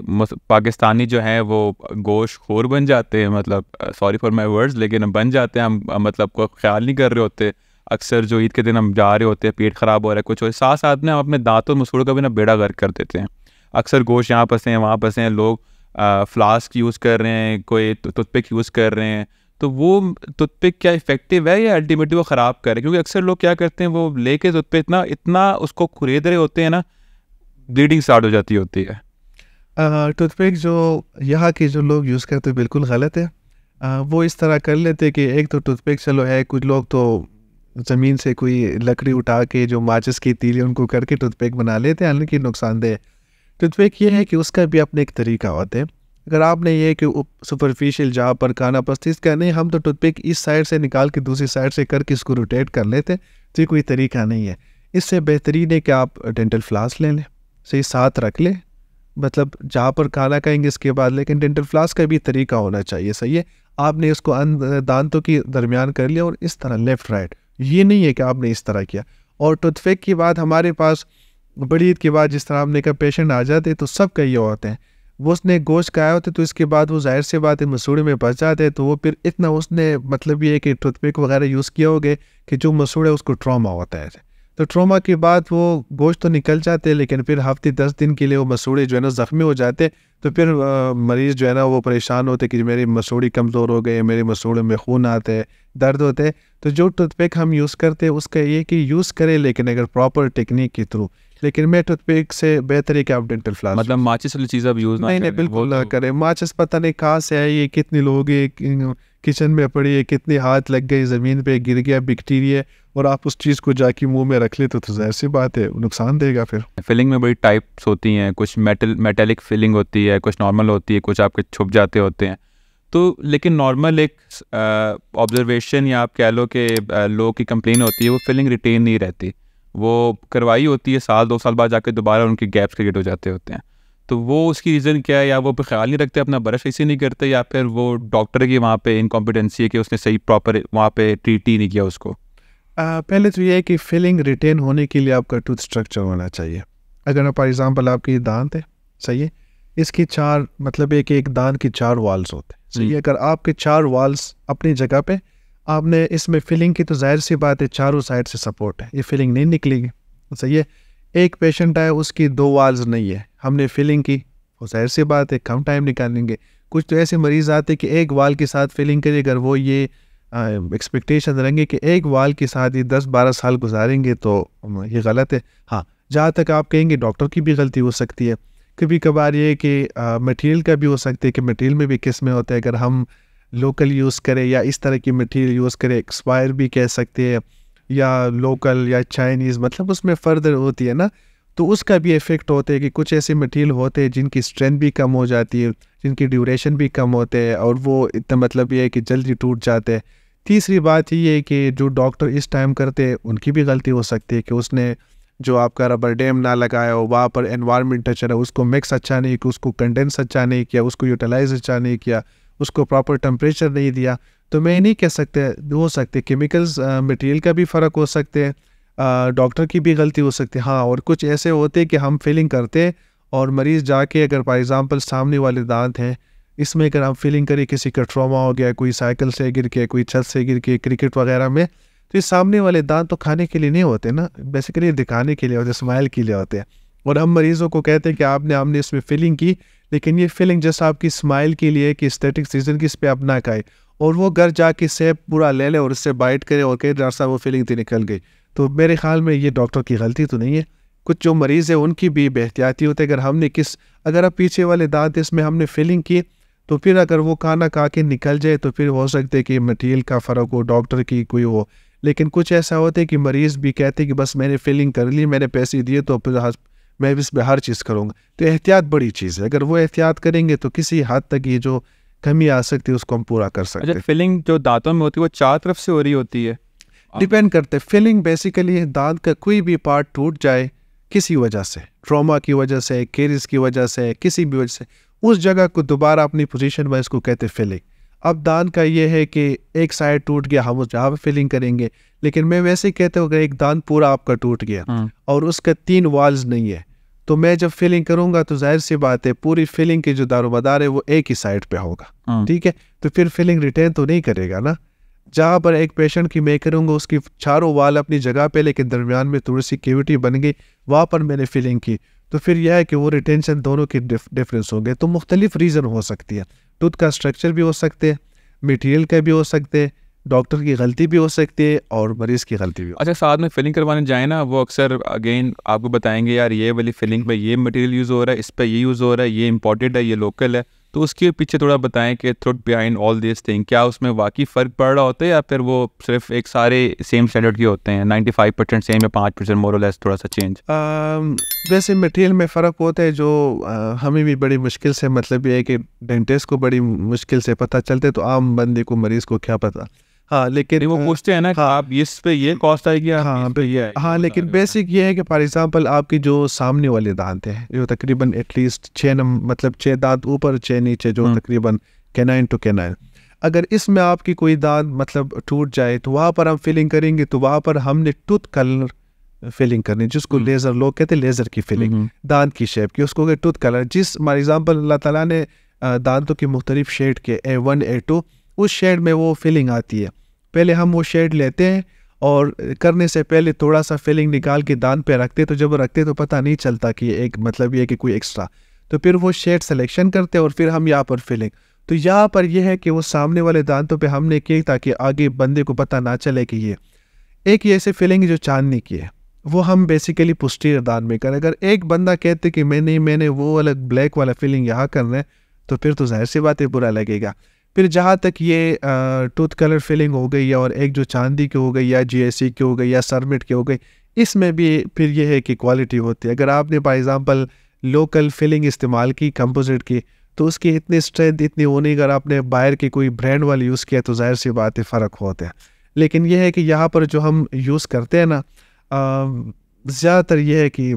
पाकिस्तानी जो हैं वो गोश्त खोर बन जाते हैं, मतलब सॉरी फॉर माय वर्ड्स, लेकिन बन जाते हैं हम, मतलब को ख्याल नहीं कर रहे होते। अक्सर जो ईद के दिन हम जा रहे होते हैं, पेट ख़राब हो रहा है, कुछ हो, साथ साथ में हम अपने दांतों मसूड़ों का भी ना बेड़ा गर्क कर देते हैं। अक्सर गोश्त यहाँ फंसे हैं, वहाँ फंसे हैं, लोग फ्लास्क यूज़ कर रहे हैं, कोई टूथपिक यूज़ कर रहे हैं। तो वो टूथपिक क्या इफ़ेक्टिव है या अल्टीमेटली वो ख़राब कर रहे हैं? क्योंकि अक्सर लोग क्या करते हैं, वो लेके टूथपिक इतना इतना उसको खुरेद रहे होते हैं ना, ब्लीडिंग स्टार्ट हो जाती होती है। टूथपिक जो यहाँ के जो लोग यूज़ करते हैं बिल्कुल गलत है। वो इस तरह कर लेते कि एक तो टूथपिक चलो है, कुछ लोग तो ज़मीन से कोई लकड़ी उठा के जो माचिस की तीली उनको करके टूथपिक बना लेते हैं, हालांकि नुकसानदेह है। टूथपिक ये है कि उसका भी अपने एक तरीका होता है। अगर आपने ये कि सुपरफिशियल जहाँ पर खाना पस्तीस करने, हम तो टूथपिक इस साइड से निकाल के दूसरी साइड से करके इसको रोटेट कर लेते हैं, तो ये कोई तरीका नहीं है। इससे बेहतरीन है कि आप डेंटल फ्लास ले लें, सही साथ रख लें, मतलब जहाँ पर खाना खाएंगे इसके बाद, लेकिन डेंटल फ्लास का भी तरीका होना चाहिए। सही है, आपने इसको दांतों के दरमियान कर लिया और इस तरह लेफ़्ट राइट, ये नहीं है कि आपने इस तरह किया। और टूथपिक की बात, हमारे पास बड़ी ईद के बाद जिस तरह आपने कहा पेशेंट आ जाते तो सब का ये होते हैं, वो उसने गोश्त खाया होता है तो इसके बाद वो जाहिर सी बात है मसूड़े में बच जाते हैं, तो वो फिर इतना उसने मतलब ये है कि टूथपिक वगैरह यूज़ किया होगे कि जो मसूड़ है उसको ट्रॉमा होता है। तो ट्रॉमा के बाद वो गोश्त तो निकल जाते हैं, लेकिन फिर हफ्ते 10 दिन के लिए वो मसूड़े जो है ना ज़ख्मी हो जाते, तो फिर मरीज़ जो है ना वो परेशान होते कि मेरी मसूड़ी कमज़ोर हो गई, मेरे मसूड़े में खून आते हैं, दर्द होते हैं। तो जो टूथपिक हम यूज़ करते हैं उसका ये कि यूज़ करें, लेकिन अगर प्रॉपर टेक्निक के थ्रू। लेकिन मैं टूथपिक से बेहतर है कि आप डेंटल फ्लास, मतलब माचिस वाली चीज़ अब यूज़ ना नहीं करें। बिल्कुल ना करें। माचिस पता नहीं कहाँ से आई, ये कितने लोग किचन में पड़ी है, कितने हाथ लग गए, ज़मीन पे गिर गया बैक्टीरिया, और आप उस चीज़ को जाके मुंह में रख ले तो जाहिर सी बात है नुकसान देगा। फिर फिलिंग में बड़ी टाइप्स होती हैं, कुछ मेटेलिक फिलिंग होती है, कुछ नॉर्मल होती है, कुछ आपके छुप जाते होते हैं। तो लेकिन नॉर्मल एक ऑब्जर्वेशन या आप कह लो कि लोग की कंप्लेन होती है, वो फिलिंग रिटेन नहीं रहती, वो करवाई होती है, 1-2 साल बाद जाके दोबारा उनके गैप्स क्रिएट हो जाते होते हैं। तो वो उसकी रीज़न क्या है? या वो पे ख्याल नहीं रखते, अपना ब्रश इसी नहीं करते, या फिर वो डॉक्टर की वहाँ पे इनकॉम्पिटेंसी है कि उसने सही प्रॉपर वहाँ पे ट्रीट ही नहीं किया उसको? पहले तो ये है कि फिलिंग रिटेन होने के लिए आपका टूथ स्ट्रक्चर होना चाहिए। अगर फॉर एग्जांपल आपकी दांत है, सही है, इसकी 4 मतलब एक दांत की 4 वाल्स होते हैं, सही है। अगर आपके 4 वाल्स अपनी जगह पे, आपने इसमें फिलिंग की, तो जाहिर सी बात है चारों साइड से सपोर्ट है, ये फिलिंग नहीं निकलेगी, सही है। एक पेशेंट आए उसकी 2 वाल्स नहीं है, हमने फिलिंग की, वो जाहिर सी बात है कम टाइम निकालेंगे। कुछ तो ऐसे मरीज़ आते कि एक वाल के साथ फिलिंग करिए, अगर वो ये एक्सपेक्टेशन रहेंगे कि एक वाल के साथ ये 10-12 साल गुजारेंगे, तो ये गलत है। हाँ, जहाँ तक आप कहेंगे डॉक्टर की भी गलती हो सकती है, कभी कभार ये कि मटेरियल का भी हो सकता है कि मटेरियल में भी किस्में होते हैं, अगर हम लोकल यूज़ करें या इस तरह की मटेरियल यूज़ करें, एक्सपायर भी कह सकते हैं, या लोकल या चाइनीज़, मतलब उसमें फ़र्दर होती है ना, तो उसका भी इफ़ेक्ट होता है कि कुछ ऐसे मटेरियल होते हैं जिनकी स्ट्रेंथ भी कम हो जाती है, जिनकी ड्यूरेशन भी कम होते हैं, और वो इतना मतलब ये है कि जल्दी टूट जाते हैं। तीसरी बात ये है कि जो डॉक्टर इस टाइम करते हैं उनकी भी गलती हो सकती है कि उसने जो आपका रबर डैम ना लगाया हो, वहाँ पर एनवायरनमेंट अच्छा रहा, उसको मिक्स अच्छा नहीं किया, उसको कंडेंस अच्छा नहीं किया, उसको यूटिलाइज अच्छा नहीं किया, उसको प्रॉपर टेम्परेचर नहीं दिया। तो मैं नहीं कह सकते, हो सकते केमिकल्स मटेरियल का भी फ़र्क हो सकते हैं, डॉक्टर की भी गलती हो सकती है। हाँ, और कुछ ऐसे होते हैं कि हम फिलिंग करते हैं और मरीज़ जाके अगर फॉर एग्ज़ाम्पल सामने वाले दांत हैं, इसमें अगर हम फिलिंग करें, किसी का ट्रॉमा हो गया, कोई साइकिल से गिर के, कोई छत से गिर के, क्रिकेट वगैरह में, तो ये सामने वाले दांत तो खाने के लिए नहीं होते ना, बेसिकली दिखाने के लिए होते, स्माइल के लिए होते हैं। और हम मरीज़ों को कहते हैं कि हमने इसमें फिलिंग की, लेकिन ये फिलिंग जैसा आपकी स्माइल के लिए कि एस्थेटिक सीजन की इस पर आप ना खाए, और वो घर जाके सेब पूरा ले ले और उससे बाइट करे और कहे डॉक्टर साहब वो फिलिंग तो निकल गई। तो मेरे ख्याल में ये डॉक्टर की गलती तो नहीं है, कुछ जो मरीज़ है उनकी भी बेहतियाती होती है। अगर आप पीछे वाले दांत इसमें हमने फिलिंग की, तो फिर अगर वो खाना खा के निकल जाए तो फिर हो सकता है कि मटेरियल का फ़र्क हो, डॉक्टर की कोई हो। लेकिन कुछ ऐसा होता है कि मरीज़ भी कहते हैं कि बस मैंने फीलिंग कर ली, मैंने पैसे दिए तो फिर मैं इस पे हर चीज़ करूँगा। तो एहतियात बड़ी चीज़ है, अगर वो एहतियात करेंगे तो किसी हद तक ये जो कमी आ सकती है उसको हम पूरा कर सकते अच्छा, हैं। फिलिंग जो दांतों में होती है वो चार तरफ से हो रही होती है? डिपेंड करते हैं, फिलिंग बेसिकली दांत का कोई भी पार्ट टूट जाए किसी वजह से, ट्रॉमा की वजह से, केरिस की वजह से, किसी भी वजह से, उस जगह को दोबारा अपनी पोजीशन में इसको कहते हैं फिलिंग। अब दांत का ये है कि एक साइड टूट गया, हम उस जगह पे फिलिंग करेंगे। लेकिन मैं वैसे ही कहता हूँ अगर एक दांत पूरा आपका टूट गया और उसका 3 वॉल्स नहीं है, तो मैं जब फिलिंग करूंगा तो जाहिर सी बात है पूरी फिलिंग की जो दारोमदार है वो एक ही साइड पे होगा, ठीक है। तो फिर फिलिंग रिटेन तो नहीं करेगा ना। जहाँ पर एक पेशेंट की मैं करूँगा उसकी चारों वाल अपनी जगह पे, लेकिन दरमियान में थोड़ी सी कैविटी बन गई, वहाँ पर मैंने फिलिंग की, तो फिर यह है कि वो रिटेंशन दोनों की डिफरेंस होंगे। तो मुख्तलिफ रीज़न हो सकती है, टूथ का स्ट्रक्चर भी हो सकते हैं, मटेरियल का भी हो सकते हैं, डॉक्टर की गलती भी हो सकती है और मरीज़ की गलती भी हो। अच्छा, साथ में फिलिंग करवाने जाए ना, वो अक्सर अगेन आपको बताएंगे यार ये वाली फिलिंग पे ये मटेरियल यूज़ हो रहा है, इस पे ये यूज़ हो रहा है, ये इंपॉर्टेंट है, ये लोकल है। तो उसके पीछे थोड़ा बताएं कि थ्रुट बिहाइंड ऑल दिस थिंग, क्या उसमें वाकई फ़र्क पड़ रहा होता है या फिर वो सिर्फ एक सारे सेम स्टैंडर्ड के होते हैं, 95% सेम या 5% मोर और लेस थोड़ा सा चेंज? वैसे मटेरियल में फ़र्क होता है जो हमें भी बड़ी मुश्किल से, मतलब ये है कि डेंटिस्ट को बड़ी मुश्किल से पता चलते, तो आम बंदे को, मरीज़ को क्या पता। हाँ, लेकिन वो पूछते हैं ना कि आप इस पे ये कॉस्ट आएगी, हाँ, इस पे ये आएगी। हाँ, लेकिन बेसिक ये है कि फॉर एग्जांपल आपकी जो सामने वाले दांत हैं, जो तकरीबन एटलीस्ट 6 मतलब 6 दांत ऊपर 6 नीचे, जो तकरीबन कैनाइन टू कैनाइन, अगर इसमें आपकी कोई दांत मतलब टूट जाए तो वहाँ पर हम फिलिंग करेंगे, तो वहाँ पर हमने टूथ कलर फिलिंग करनी, जिसको लेज़र लोग कहते हैं, लेज़र की फिलिंग दांत की शेप की, उसको टूथ कलर। जिस फॉर एग्जांपल अल्लाह ताला ने दांतों की मुख्तलिफ शेड के A1 A2, उस शेड में वो फिलिंग आती है। पहले हम वो शेड लेते हैं और करने से पहले थोड़ा सा फिलिंग निकाल के दांत पे रखते, तो जब रखते तो पता नहीं चलता कि एक मतलब ये कि कोई एक्स्ट्रा, तो फिर वो शेड सिलेक्शन करते हैं और फिर हम यहाँ पर फिलिंग। तो यहाँ पर यह है कि वो सामने वाले दांतों पे हमने किया ताकि आगे बंदे को पता ना चले कि ये एक ये ऐसे फिलिंग जो चांदनी की है, वो हम बेसिकली पोस्टीरियर दांत में करें। अगर एक बंदा कहते कि मैंने वो वाला ब्लैक वाला फिलिंग यहाँ करना है, तो फिर तो जाहिर सी बात है बुरा लगेगा। फिर जहाँ तक ये टूथ कलर फिलिंग हो गई, और एक जो चांदी की हो गई या GSC की हो गई या सरमिट की हो गई, इसमें भी फिर ये है कि क्वालिटी होती है। अगर आपने फॉर एग्जांपल लोकल फिलिंग इस्तेमाल की कंपोजिट की, तो उसकी इतनी स्ट्रेंथ इतनी होनी, अगर आपने बाहर की कोई ब्रांड वाली यूज़ किया तो जाहिर सी बात है फ़र्क होता है। लेकिन यह है कि यहाँ पर जो हम यूज़ करते हैं ना, ज़्यादातर ये है कि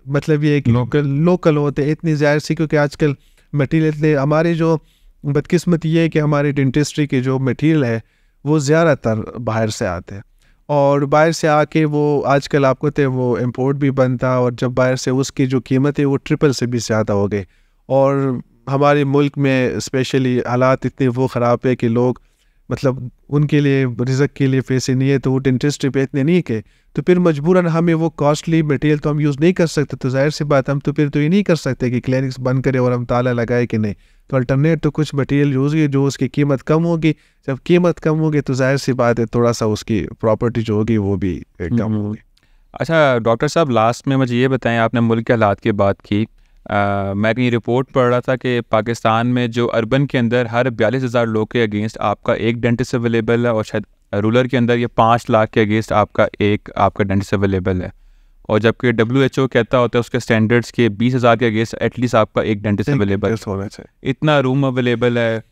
मतलब ये है कि लोकल होते हैं, इतनी जाहिर सी, क्योंकि आजकल मटीरियल हमारी जो बदकिस्मती ये है कि हमारी डेंटिस्ट्री के जो मटेरियल है वो ज़्यादातर बाहर से आते हैं, और बाहर से आके वो आजकल आपको तो वो इंपोर्ट भी बनता है, और जब बाहर से उसकी जो कीमत है वो ट्रिपल से भी ज़्यादा हो गई। और हमारे मुल्क में स्पेशली हालात इतने वो ख़राब है कि लोग मतलब उनके लिए रिज़्क के लिए पैसे नहीं है, तो वो डेंटिस्ट्री पे इतने नहीं के, तो फिर मजबूरन हमें वो कॉस्टली मटेरियल तो हम यूज़ नहीं कर सकते। तो जाहिर सी बात, हम तो फिर तो ये नहीं कर सकते कि क्लिनिक्स बंद करें और हम ताला लगाए कि नहीं, तो अल्टरनेट तो कुछ मटेरियल यूज़ की जो उसकी कीमत कम होगी। जब कीमत कम होगी तो जाहिर सी बात है थोड़ा सा उसकी प्रॉपर्टी जो होगी वो भी कम होगी। अच्छा डॉक्टर साहब, लास्ट में मुझे ये बताएं, आपने मुल्क के हालात की बात की, मैं कहीं रिपोर्ट पढ़ रहा था कि पाकिस्तान में जो अर्बन के अंदर हर 42,000 लोग के अगेंस्ट आपका एक डेंटिस्ट अवेलेबल है, और शायद रूरल के अंदर ये 5 लाख के अगेंस्ट आपका डेंटिस्ट अवेलेबल है, और जबकि WHO कहता होता है उसके स्टैंडर्ड्स के 20,000 के अगेंस्ट एटलीस्ट आपका एक डेंटिस्ट अवेलेबल होना चाहिए। इतना रूम अवेलेबल है,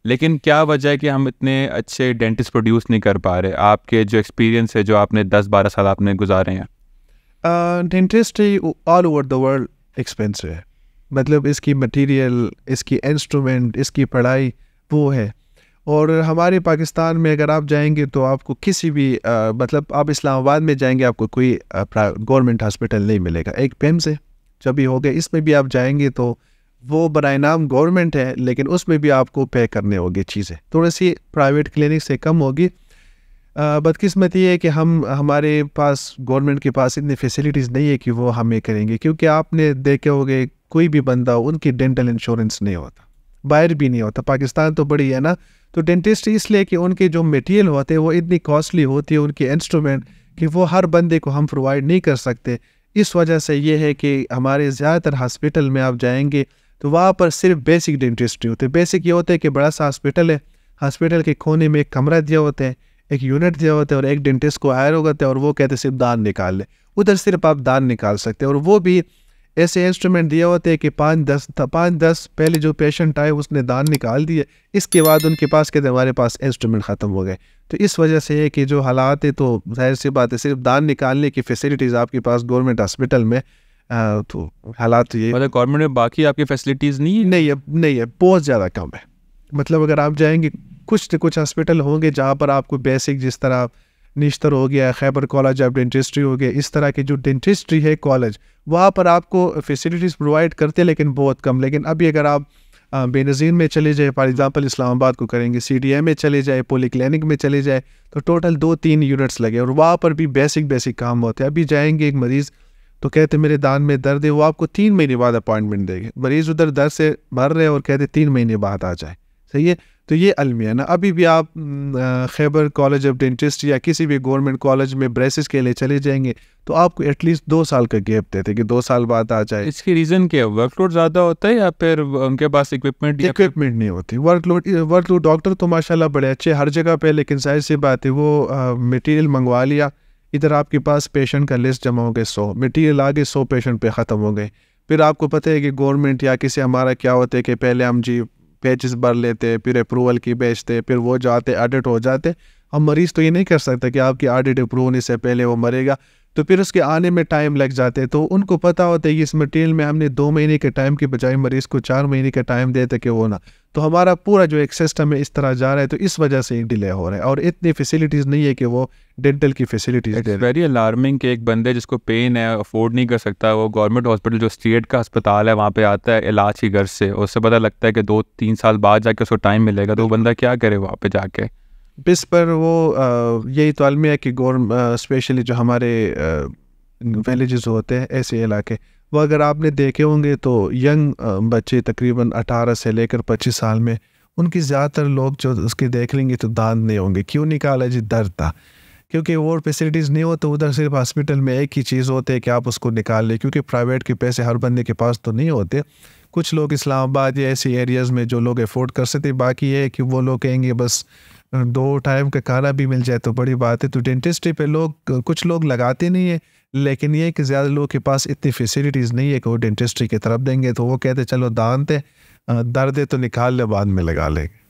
लेकिन क्या वजह है कि हम इतने अच्छे डेंटिस्ट प्रोड्यूस नहीं कर पा रहे? आपके जो एक्सपीरियंस है, जो आपने 10-12 साल आपने गुजारे हैं। Dentistry all over the world expensive है, मतलब इसकी मटेरियल, इसकी इंस्ट्रूमेंट, इसकी पढ़ाई वो है। और हमारे पाकिस्तान में अगर आप जाएंगे तो आपको किसी भी मतलब आप इस्लामाबाद में जाएंगे आपको कोई गवर्नमेंट हॉस्पिटल नहीं मिलेगा। एक पेम्स है जब भी हो गया, इसमें भी आप जाएंगे तो वो बराए नाम गवर्नमेंट है, लेकिन उसमें भी आपको पे करने होगी चीज़ें, थोड़ी सी प्राइवेट क्लिनिक से कम होगी। बदकिस्मती है कि हमारे पास गवर्नमेंट के पास इतनी फैसिलिटीज़ नहीं है कि वो हमें करेंगे, क्योंकि आपने देखे होंगे कोई भी बंदा उनकी डेंटल इंश्योरेंस नहीं होता, बाहर भी नहीं होता। पाकिस्तान तो बड़ी है ना, तो डेंटिस्ट इसलिए कि उनके जो मटेरियल होते हैं वो इतनी कॉस्टली होती है, उनकी इंस्ट्रूमेंट, कि वो हर बंदे को हम प्रोवाइड नहीं कर सकते। इस वजह से ये है कि हमारे ज़्यादातर हॉस्पिटल में आप जाएंगे तो वहाँ पर सिर्फ बेसिक डेंटिस्ट्री होती है। बेसिक ये होता है कि बड़ा सा हॉस्पिटल है, हॉस्पिटल के कोने में एक कमरा दिया होता है, एक यूनिट दिया होता है और एक डेंटिस्ट को हायर होता है और वो कहते हैं सिर्फ दांत निकाल ले। उधर सिर्फ आप दांत निकाल सकते हैं और वो भी ऐसे इंस्ट्रूमेंट दिए होते हैं कि 5-10 पहले जो पेशेंट आए उसने दांत निकाल दिए, इसके बाद उनके पास कहते हमारे पास इंस्ट्रूमेंट ख़त्म हो गए। तो इस वजह से है कि जो हालात है, तो जाहिर सी बात है सिर्फ दांत निकालने की फैसिलिटीज़ आपके पास गवर्नमेंट हॉस्पिटल में तो हालात तो ये मतलब गवर्नमेंट में बाकी आपकी फैसिलिटीज़ नहीं है, बहुत ज़्यादा कम है। मतलब अगर आप जाएंगे कुछ हॉस्पिटल होंगे जहाँ पर आपको बेसिक, जिस तरह निश्तर हो गया, खैबर कॉलेज ऑफ डेंटिस्ट्री हो गया, इस तरह की जो डेंटिस्ट्री है कॉलेज, वहाँ पर आपको फैसिलिटीज़ प्रोवाइड करते हैं लेकिन बहुत कम। लेकिन अभी अगर आप बेनज़ीर में चले जाए, फॉर एग्जांपल इस्लामाबाद को करेंगे, CDM में चले जाए, पॉली क्लिनिक में चले जाए, तो टोटल 2-3 यूनिट्स लगे और वहाँ पर भी बेसिक काम होते हैं। अभी जाएंगे एक मरीज़ तो कहते मेरे दांत में दर्द है, वो आपको 3 महीने बाद अपॉइंटमेंट देंगे। मरीज़ उधर दर्द से मर रहे और कहते 3 महीने बाद आ जाए। सही है, तो ये अलमिया ना। अभी भी आप खैबर कॉलेज ऑफ डेंटिस्ट या किसी भी गवर्नमेंट कॉलेज में ब्रेसेस के लिए चले जाएंगे तो आपको एटलीस्ट 2 साल का गैप देते कि 2 साल बाद आ जाए। इसकी रीज़न क्या है? वर्कलोड ज़्यादा होता है या फिर उनके पास इक्विपमेंट नहीं होती? वर्कलोड डॉक्टर तो माशाल्लाह बड़े अच्छे हर जगह पे, लेकिन जाहिर सी बात है वो मटेरियल मंगवा लिया, इधर आपके पास पेशेंट का लिस्ट जमा हो गए 100, मटेरियल आगे 100 पेशेंट पे ख़त्म हो गए। फिर आपको पता है कि गवर्नमेंट या किसी हमारा क्या होता है कि पहले हम जी पेजेस भर लेते, फिर अप्रूवल की भेजते, फिर वो जाते ऑडिट हो जाते। हम मरीज़ तो ये नहीं कर सकता कि आपकी ऑडिट अप्रूव होने से पहले वो मरेगा, तो फिर उसके आने में टाइम लग जाते। तो उनको पता होता है कि इस मटेरियल में हमने 2 महीने के टाइम के बजाय मरीज़ को 4 महीने का टाइम देते कि वो ना, तो हमारा पूरा जो एक सिस्टम है इस तरह जा रहा है, तो इस वजह से डिले हो रहा है और इतनी फैसिलिटीज़ नहीं है कि वो डेंटल की फैसिलिटीज़ दे। वेरी अलार्मिंग कि एक बंदे जिसको पेन है, अफोर्ड नहीं कर सकता, वो गवर्नमेंट हॉस्पिटल जो स्टेट का अस्पताल है वहाँ पे आता है इलाज की गर्ज से, उससे पता लगता है कि 2-3 साल बाद जाके उसको टाइम मिलेगा, तो वो बंदा क्या करे वहाँ पे जाके। इस पर वो यही तो अलमिया है कि स्पेशली जो हमारे विलेजेस होते हैं, ऐसे इलाके, वो अगर आपने देखे होंगे तो यंग बच्चे तकरीबन 18 से लेकर 25 साल में, उनकी ज़्यादातर लोग जो उसके देख लेंगे तो दांत नहीं होंगे। क्यों निकाला जी? दर्द था, क्योंकि और फैसिलिटीज़ नहीं होती उधर। सिर्फ हॉस्पिटल में एक ही चीज़ होती है कि आप उसको निकाल लें, क्योंकि प्राइवेट के पैसे हर बंदे के पास तो नहीं होते। कुछ लोग इस्लामाबाद या ऐसी एरियाज़ में जो लोग अफोर्ड कर सकते, बाकी ये है कि वो लोग कहेंगे बस 2 टाइम का खाना भी मिल जाए तो बड़ी बात है। तो डेंटिस्ट्री पे कुछ लोग लगाते नहीं है, लेकिन ये कि ज़्यादा लोगों के पास इतनी फैसिलिटीज़ नहीं है कि वो डेंटिस्ट्री की तरफ देंगे, तो वो कहते चलो दांत है, दर्द है तो निकाल ले, बाद में लगा लेंगे।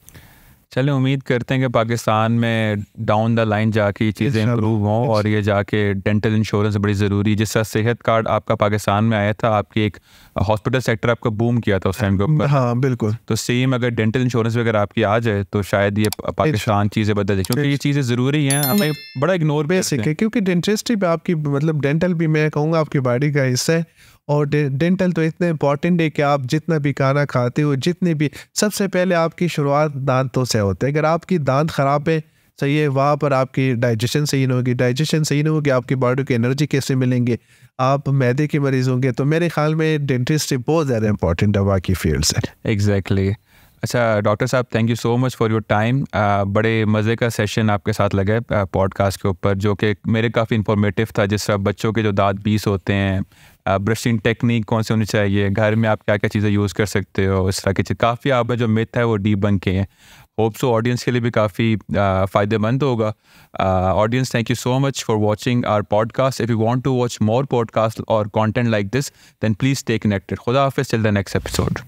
चलें, उम्मीद करते हैं कि पाकिस्तान में डाउन द लाइन जाके चीज़ें इम्प्रूव हों और ये जाके डेंटल इंश्योरेंस बड़ी ज़रूरी है। जिस तरह सेहत कार्ड आपका पाकिस्तान में आया था, आपकी एक हॉस्पिटल सेक्टर आपका बूम किया था उस टाइम के ऊपर। हाँ बिल्कुल। तो सेम अगर डेंटल इंश्योरेंस वगैरह आपकी आ जाए तो शायद ये पाकिस्तान चीज़ें बदल जाए, क्योंकि ये चीज़ें ज़रूरी हैं, हमें बड़ा इग्नोर बेसिक है। क्योंकि डेंटिस्ट्री पे आपकी मतलब डेंटल भी मैं कहूँगा आपकी बॉडी का हिस्सा है और डेंटल तो इतने इंपॉर्टेंट है कि आप जितना भी खाना खाते हो, जितने भी, सबसे पहले आपकी शुरुआत दांतों से होती है। अगर आपकी दांत ख़राब है, सही है, वहाँ पर आपकी डाइजेशन सही नहीं होगी, डाइजेशन सही नहीं होगी, आपकी बॉडी की एनर्जी कैसे मिलेंगे, आप मैदे के मरीज़ होंगे। तो मेरे ख्याल में डेंटिस्ट्री बहुत ज़्यादा इंपॉर्टेंट है बाकी फील्ड से। एग्जैक्टली। अच्छा डॉक्टर साहब, thank you so much for your time. बड़े मज़े का सेशन आपके साथ लगा पॉडकास्ट के ऊपर, जो कि मेरे काफ़ी इन्फॉर्मेटिव था। जिस तरह बच्चों के जो दांत 20 होते हैं, ब्रशिंग टेक्निक कौन सी होनी चाहिए, घर में आप क्या क्या चीज़ें यूज़ कर सकते हो, इस तरह की चीज़ काफ़ी आप जो मिथ है वो डीबंक के हैं। होप सो ऑडियंस के लिए भी काफ़ी फ़ायदेमंद होगा। Audience, thank you so much for watching our podcast. If you want to watch more podcast और content like this, then please stay connected. खुदा हाफिज़, टिल द नेक्स्ट एपिसोड।